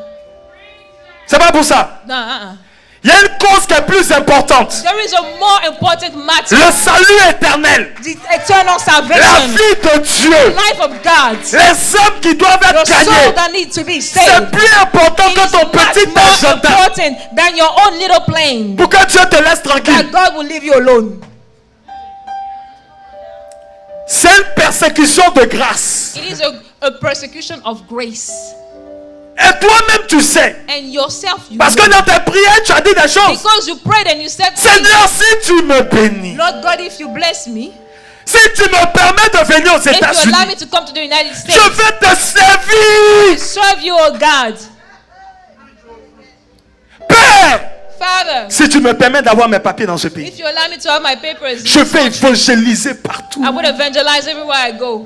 C'est pas pour ça. Nah, Il Il y a une cause qui est plus importante. There is a more important matter. Le salut éternel. The eternal La salvation. vie de Dieu. The life of God. Les âmes qui doivent Your être soul gagnées. that needs to be C'est saved. plus important It que is ton much petit more agenda. important than your own little plane. Pour que Dieu te laisse That tranquille. God will leave you alone. C'est une persécution de grâce. It is a persecution of grace. Et toi-même tu sais. And yourself, you Parce que know. dans tes prières, tu as dit des choses. Because you prayed and you said, Seigneur, si tu me bénis, Lord God, if you bless me, si tu me permets de venir aux if you allow États-Unis, me to come to the United je States, vais te servir. serve you, oh God. Père, Father, si tu me permets d'avoir mes papiers dans ce pays, if you allow me to have my papers, je vais évangéliser partout. I would evangelize everywhere I go.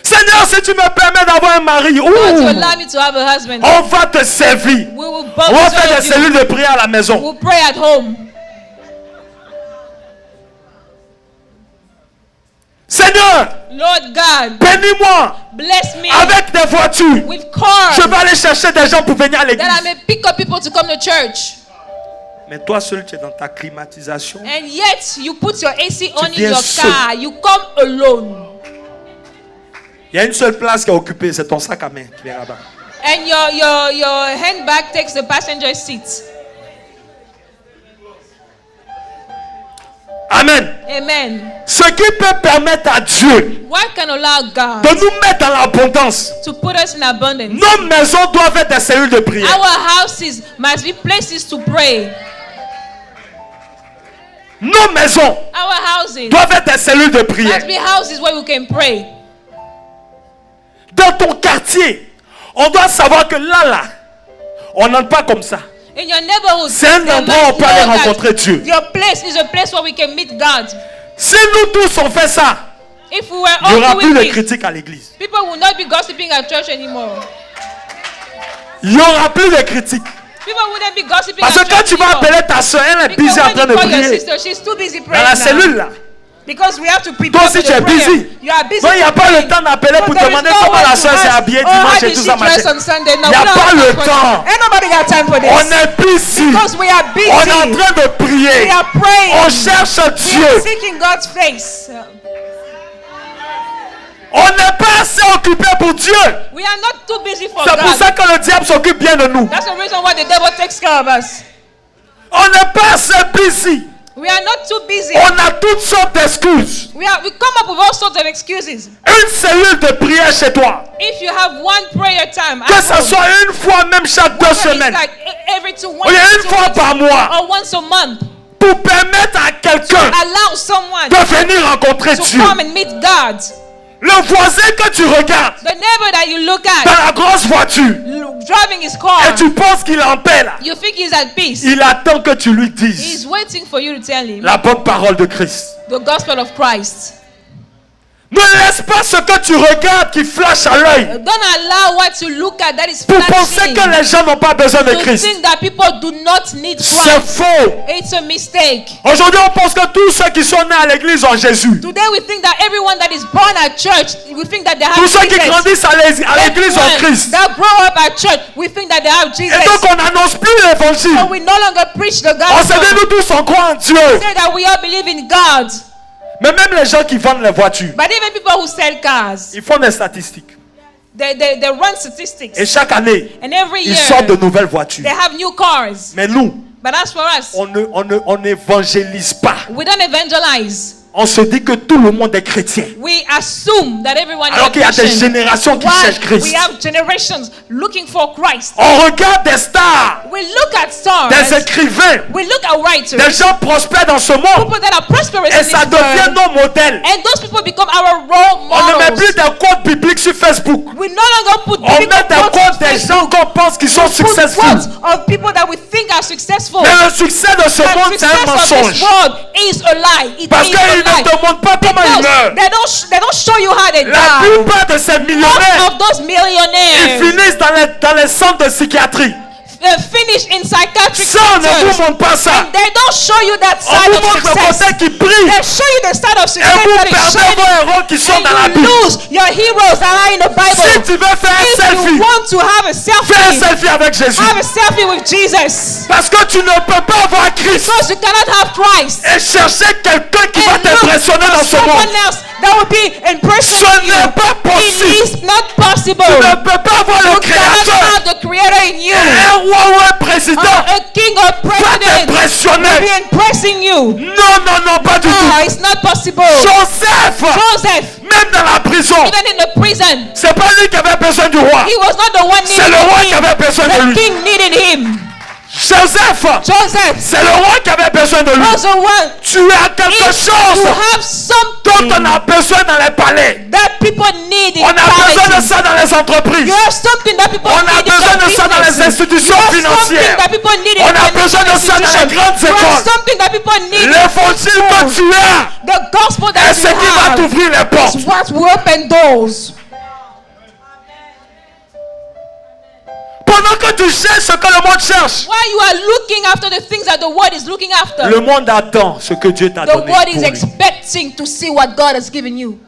Seigneur, si tu me permets d'avoir un mari, Lord, you ouh, allow me to have a husband, on va te servir. we will On va both faire des serve you. cellules de prière à la maison. We'll pray at home. Seigneur, Lord God, bénis-moi bless me avec des voitures. with cars Je vais aller chercher des gens pour venir à that I l'église. may pick up people to come to church. Mais toi seul, tu es dans ta climatisation. And yet you put your AC on in viens your seul. car. You come alone. Il y a une seule place qui est occupée, c'est ton sac à main qui est là-bas. And your handbag takes the passenger seat. Amen. Amen. Ce qui peut permettre à Dieu What can allow God de nous mettre dans l'abondance. to put us in abundance? Nos maisons doivent être des cellules de prière. Our houses must be places to pray. Nos maisons Our houses doivent être des cellules de must prière. be houses where we can pray. Dans ton quartier, on doit savoir que là, on n'entre pas comme ça. In your neighborhood, C'est un they endroit must où on peut aller know that rencontrer Dieu. your place is a place where we can meet God. Si nous tous on fait ça, If we were il n'y aura all plus de doing it, critiques à l'église. people will not be gossiping at church anymore. Il n'y aura plus de critiques. People wouldn't be gossiping Parce at que quand church tu vas anymore. appeler ta soeur, elle est Because busy en when train you de call your prier. sister, she's too busy Dans praying la now. cellule là. Because we have to prepare Toi aussi for tu es the prayer. busy. You are busy. Donc il n'y a pas le praying. temps d'appeler So pour there is demander no comment one la to soeur s'est ask, habillée oh, how dimanche et did tout she ça. dress machin. on Sunday? No, Il n'y a we don't pas have le time for temps. this. Ain't nobody got time for this. On est busy. Because we are busy. On est en train de prier. We are praying. On cherche We are Dieu. seeking God's face. On n'est pas assez occupé pour Dieu. We are not too busy for C'est pour God. ça que le diable s'occupe bien de nous. That's the reason why the devil takes care of us. On n'est pas assez busy. We are not too busy. On a toutes sortes d'excuses. We come up with all sorts of excuses. Une cellule de prière chez toi. If you have one prayer time, Que at ce home, soit une fois même chaque 2 whether it's semaines. like every two, Ou bien une fois par mois. or once a month, Pour permettre à quelqu'un allow someone de venir rencontrer to Dieu. come and meet God. Le voisin que tu regardes The neighbor that you look dans at la grosse voiture driving his car, et tu penses qu'il est en paix là. you think he's at peace. Il attend que tu lui He's dises waiting for you to tell him la bonne parole de Christ. the gospel of Christ. Ne laisse pas ce que tu regardes qui flash à l'œil Don't allow what you look at that is pour penser flashing que les gens n'ont pas besoin de to Christ. think that people do not need C'est Christ. faux. It's a mistake. Aujourd'hui, on pense que tous ceux qui sont nés à l'église ont Jésus. Today we think that everyone that is born at church, we think that they have Tous ceux qui Jesus. grandissent à l'église ont Everyone Christ. that grow up at church, we think that they have Jesus. Et donc on n'annonce plus l'évangile. So we no longer preach the On se dit gospel. nous tous on croit en Dieu. We say that we all believe in God. Mais même les gens qui vendent les voitures, But even people who sell cars, ils font des statistiques. they run statistics. Et chaque année, And every ils year, sortent de nouvelles voitures. they have new cars. Mais nous, But as for us, on n'évangélise pas. we don't evangelize. On se dit que tout le monde est chrétien. We assume that everyone is Alors a qu'il y a des Christian. générations qui While cherchent Christ. we have generations looking for Christ. On regarde des stars, We look at stars. des écrivains, We look at writers. des gens prospères dans ce monde. People that are prosperous Et in ça this devient world. nos modèles. And those people become our role On ne met models. plus des quotes bibliques sur Facebook. We no longer put On people met des quotes quotes on des Facebook. gens qu'on pense qui sont We put successful. quotes of people that we think are successful. Mais le succès de ce The monde, c'est un success of this mensonge. world is a lie. It Parce is qu'ils a ne lie. te montrent pas comment ils Because meurent. they don't show you how they La die. plupart de ces Most millionnaires, of those ils millionaires finissent dans les centres de psychiatrie. finish in psychiatric Ça, on ne vous centers. montre pas ça. And they don't show you that On side vous of montre le success. côté qui brille. They show you the side of Et success vous that is perdez shining. vos héros qui sont dans la And you Bible. lose your heroes that are in the Bible. Si tu veux faire un If you selfie, want to have a Fais un selfie, selfie avec Jésus. have a selfie with Jesus. Parce que tu ne peux pas avoir Christ Because you cannot have Christ et chercher quelqu'un qui va and look t'impressionner for dans ce monde. someone else that will be Ce impressioning you. n'est pas possible. It is not possible. Tu ne peux pas avoir le You cannot Créateur have the Creator in you. et un roi ou un président A king or va president will t'impressionner. be impressing you. Non, non, non, pas du No, tout. it's not possible. Joseph, Joseph, même dans la prison, even in the prison, c'est pas lui qui avait besoin du roi. he was not the one C'est needing le roi qui him. avait besoin de The lui. king needed him. Joseph, Joseph c'est le roi qui avait besoin de lui. was the one. Tu as quelque If you chose have dont something on a besoin dans les palais. that people need in On a besoin de palaces, ça dans les entreprises. you have something that people On a need in besoin their de ça dans les businesses. institutions You have financières. something that people need in On a financial besoin de ça dans les institutions. grandes You have écoles. something that people need in L'évangile que schools. tu as The gospel est that ce you qui va have t'ouvrir les portes. is what will open doors. Pendant que tu cherches ce que le monde cherche, While you are looking after the things that the world is looking after, le monde attend ce que Dieu t'a the donné. world is pour lui. expecting to see what God has given you.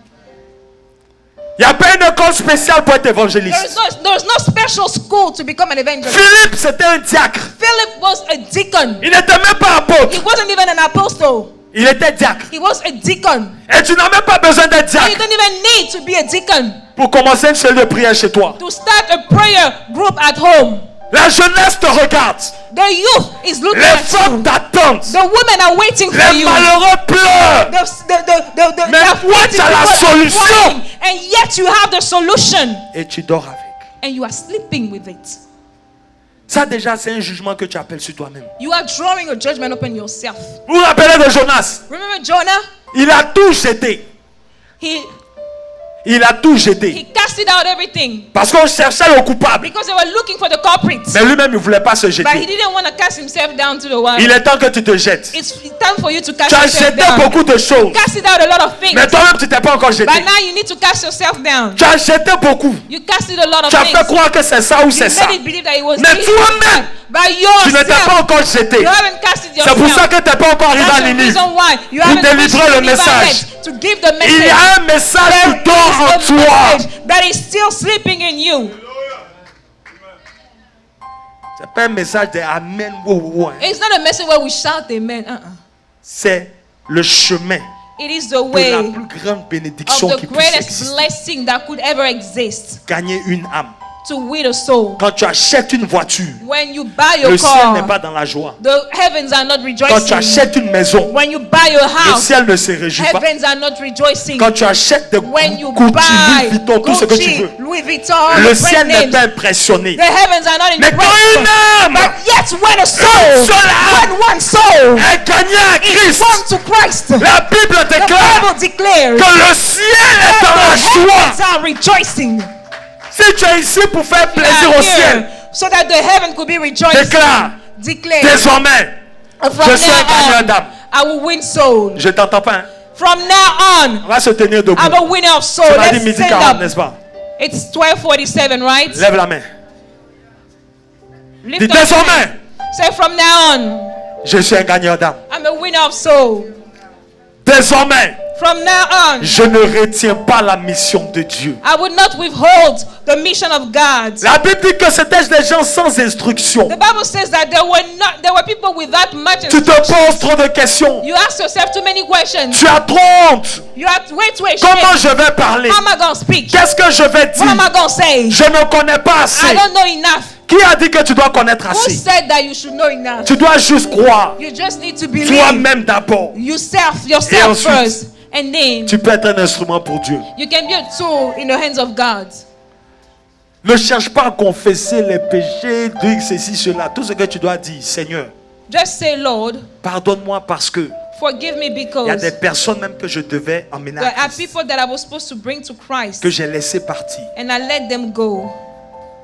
Il n'y a pas une école spéciale pour être évangéliste. There's no special school to become an evangelist. Philippe, c'était un diacre. Philip was a deacon. Il n'était même pas apôtre. He wasn't even an apostle. Il était diacre. He was a deacon. Et tu n'as même pas besoin d'être And you diacre don't even need to be a deacon pour commencer une cellule de prière chez toi. to start a prayer group at home. La jeunesse te regarde. The youth is looking Les at femmes you. t'attendent. The women are waiting for Les you. malheureux pleurent. The Mais toi, tu as la people are solution. crying, and yet you have the solution, Et tu dors avec. and you are sleeping with it. Ça déjà, c'est un jugement que tu appelles sur toi-même. You are drawing a judgment upon yourself. Vous vous rappelez de Jonas? Remember Jonah? Il a tout jeté. Il a tout jeté. He casted out everything Parce qu'on cherchait le coupable. because they were looking for the culprit. Mais lui-même, il ne voulait pas se But he jeter. didn't want to cast himself down to the water. Il est temps que tu te jettes. It's time for you to cast Tu as yourself jeté down. beaucoup de choses. Casted out a lot of things. Mais toi-même, tu t'es pas encore jeté. But now you need to cast yourself down. Tu as jeté beaucoup. You casted a lot of Tu as things. fait croire que c'est ça ou c'est You ça. made it believe that it was Mais this, toi-même, by tu ne t'es pas yourself. encore jeté. You haven't casted C'est pour ça yourself. que tu n'es pas encore arrivé That's à the Ninive. reason why you Pour haven't délivrer reached le Nineveh message. yet, to give the Il y message. a un message There qui dort en is a toi. message that is still sleeping in you. C'est pas un message de Amen. Wow, wow, hein. It's not a message where we shout amen. C'est le chemin It is the de la way plus grande of bénédiction the qui puisse greatest exister. blessing that could ever exist, Gagner une âme. to win a soul. Quand tu achètes une voiture, When you buy your le ciel n'est car, pas dans la joie. the heavens are not Quand tu rejoicing. achètes une maison, When you buy your le house, ciel ne se réjouit pas. heavens are not rejoicing. Quand tu achètes des When you Gucci, buy Louis Vuitton, tout ce que tu Gucci, veux, Louis Vuitton, le the ciel brand n'est names, pas impressionné. the heavens are not Mais quand impressed. une âme But yet when a soul, seule âme when one soul est gagnée à is Christ, born to Christ, la Bible the déclare Bible declares que le ciel est dans la the joie. heavens are rejoicing. Si tu es ici pour faire You plaisir are au here ciel, so that the heaven could be rejoicing. déclare Declare désormais, from je suis un gagneur now d'âme. on, I will win soul. Je t'entends pas, hein? From now On va se tenir debout. on, I'm a winner of soul. Tu m'as dit Let's midi stand 40, up. n'est-ce pas? It's 12:47, right? Lève la main. Lift Dis up your hand. désormais, Say from now on, je suis un gagneur d'âme. I'm a winner of soul. Désormais, From now on, je ne retiens pas la mission de Dieu. I would not withhold the mission of God. La Bible dit que c'était des gens sans instruction. The Bible says that there were people without much Tu te instruction. poses trop de questions. You ask yourself too many questions. Tu as trop honte. You are way too Comment ashamed. je vais parler? How am I gonna speak? Qu'est-ce que je vais What am dire? I gonna say? Je ne connais pas I assez. don't know enough. Qui a dit que tu dois connaître Who assez? said that you should know enough? Tu dois juste croire. You just need to believe Toi-même d'abord. yourself Et ensuite, first, and then tu peux être un instrument pour Dieu. you can be a tool in the hands of God. Ne cherche pas à confesser les péchés, dire ceci, cela. Tout ce que tu dois dire, Seigneur, Just say, Lord, pardonne-moi parce que forgive me il y a because des personnes même que je devais emmener there à are Christ, people that I was supposed to bring to Christ que j'ai laissé partir. and I let them go.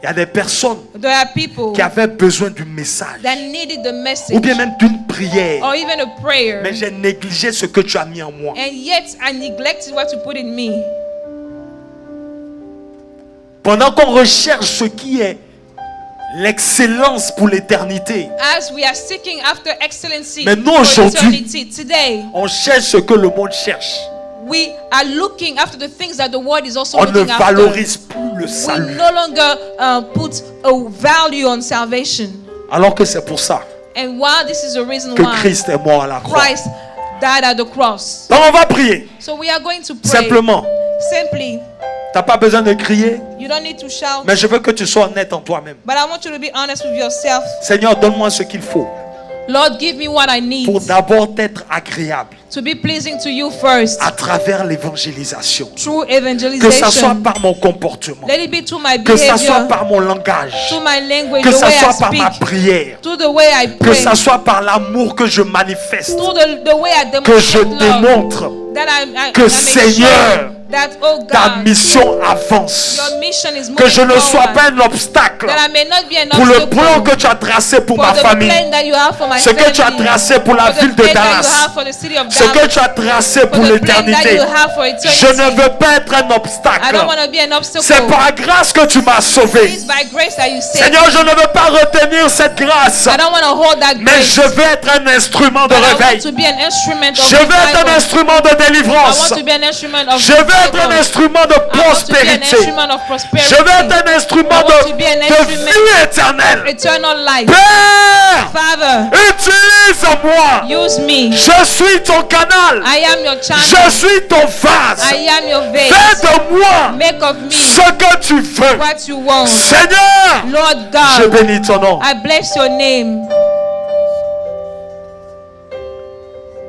Il y a des personnes There are people qui avaient besoin du message that needed the message ou bien même d'une prière. or even a prayer, Mais j'ai négligé ce que tu as mis en moi. and yet I neglected what you put in me. Pendant qu'on recherche ce qui est l'excellence pour l'éternité, As we are seeking after excellency Mais nous, for aujourd'hui, eternity, today on cherche ce que le monde cherche. we are looking after the things that the world is also On ne looking after. valorise plus le We salut. no longer put a value on salvation. Alors que c'est pour ça And while this is the reason que why Christ est mort à la croix. Christ died at the cross. Donc on va prier. So we are going to pray. Simplement. Simply, T'as pas besoin de crier, you don't need to shout, mais je veux que tu sois honnête en toi-même. but I want you to be honest with yourself. Seigneur, donne-moi ce qu'il faut Lord, give me what I need pour d'abord être agréable to be pleasing to you first à travers l'évangélisation. through Que ça soit evangelization. par mon comportement, Let it be through my que ça soit behavior, par mon langage, through my language, que the ça way I soit par ma speak, prière, through the way I que pray, ça soit par l'amour que je manifeste, through the way I que je demonstrate love, démontre that I que make Seigneur, sure that, oh ta God, mission avance. your mission is moving Que je ne sois forward. pas un obstacle That I may not be an pour le obstacle plan que tu as tracé pour for ma the famille, plan that you have for my ce que tu as family, tracé pour la for the ville de plan that you Dallas, have for the city of ce que Dallas, tu as tracé for pour the plan that l'éternité. you have for eternity. Je ne veux pas être un I don't obstacle. want to be an obstacle. C'est par grâce que tu m'as sauvé. It's by grace that you saved Seigneur, me. je ne veux pas retenir cette grâce, I don't want to hold that mais grace. je veux être un instrument de But I want réveil. to be an instrument of Je veux être un revival. instrument de I délivrance. want to be an instrument of Je veux être un revival. instrument de I want to be an prospérité. instrument of prosperity. Je veux être un instrument I want to be an de instrument vie éternelle. Eternal life. Père, Father, utilise-moi. use me. Je suis ton canal. I am your channel. Je suis ton vase. I am your Fais vase. de moi Make of me ce que tu veux. what you want. Seigneur, Lord je God, bénis ton nom. I bless your name.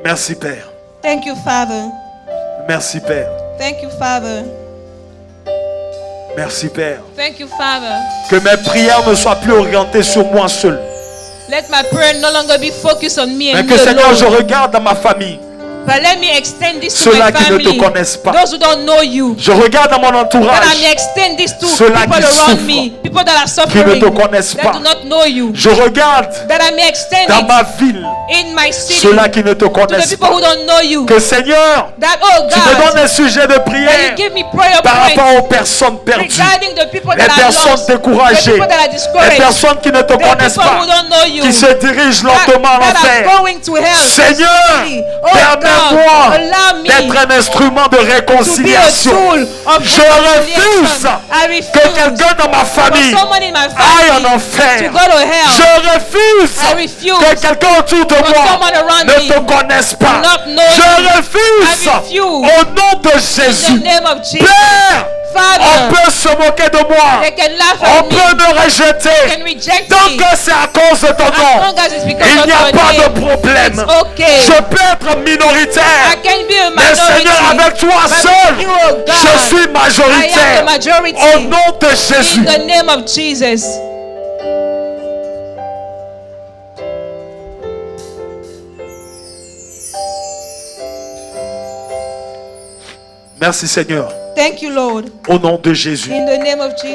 Merci Père. Thank you, Father. Merci Père. Thank you, Father. Merci Père. Thank you, Father. Que mes prières ne soient plus orientées sur moi seul. Let my prayer no longer be focused on me Mais and que me Seigneur, je alone. regarde dans ma famille. But let me extend this to Ceux-là my qui ne te family. connaissent pas. Those who don't know you. Je regarde dans mon That I entourage. may extend this to Ceux-là people qui around souffrent, me. People that are qui ne suffering. te connaissent That pas. do not know you. Je regarde That I may extend dans it ma ville. in my city. Ceux-là qui ne te To the connaissent people pas. who don't know you. Que Seigneur, That, oh tu me God, donnes un sujet de that prière you give me prayer par points rapport aux personnes perdues. regarding the people Les that are personnes lost. The découragées. people that are Les discouraged. personnes qui ne te The connaissent people pas. who don't know you. Qui se dirigent lentement à that l'enfer. are going to hell. Seigneur, Oh God, permets-moi allow me d'être un instrument de to be a réconciliation. tool of Je reconciliation. refuse I refuse que quelqu'un dans ma for famille someone in my aille en family to enfer. go to hell. Je refuse I refuse que quelqu'un autour de for moi someone around ne me te connaisse pas. not know Je you. refuse I refuse au nom de in Jésus. the name of Jesus. Père, on Father, peut se moquer de moi. they can laugh On at me, peut me rejeter. they can reject Tant me. que c'est à cause de ton As nom, long as it's because il of n'y a your pas name, de problème. it's okay. Je peux être minoritaire. I can be a Mais Seigneur, minority, avec toi but seul, you, oh God, je suis I am majoritaire. the majority. Au nom de Jésus. In the name of Jesus. Merci Seigneur. Thank you, Lord. Au nom de Jésus. In the name of Jesus.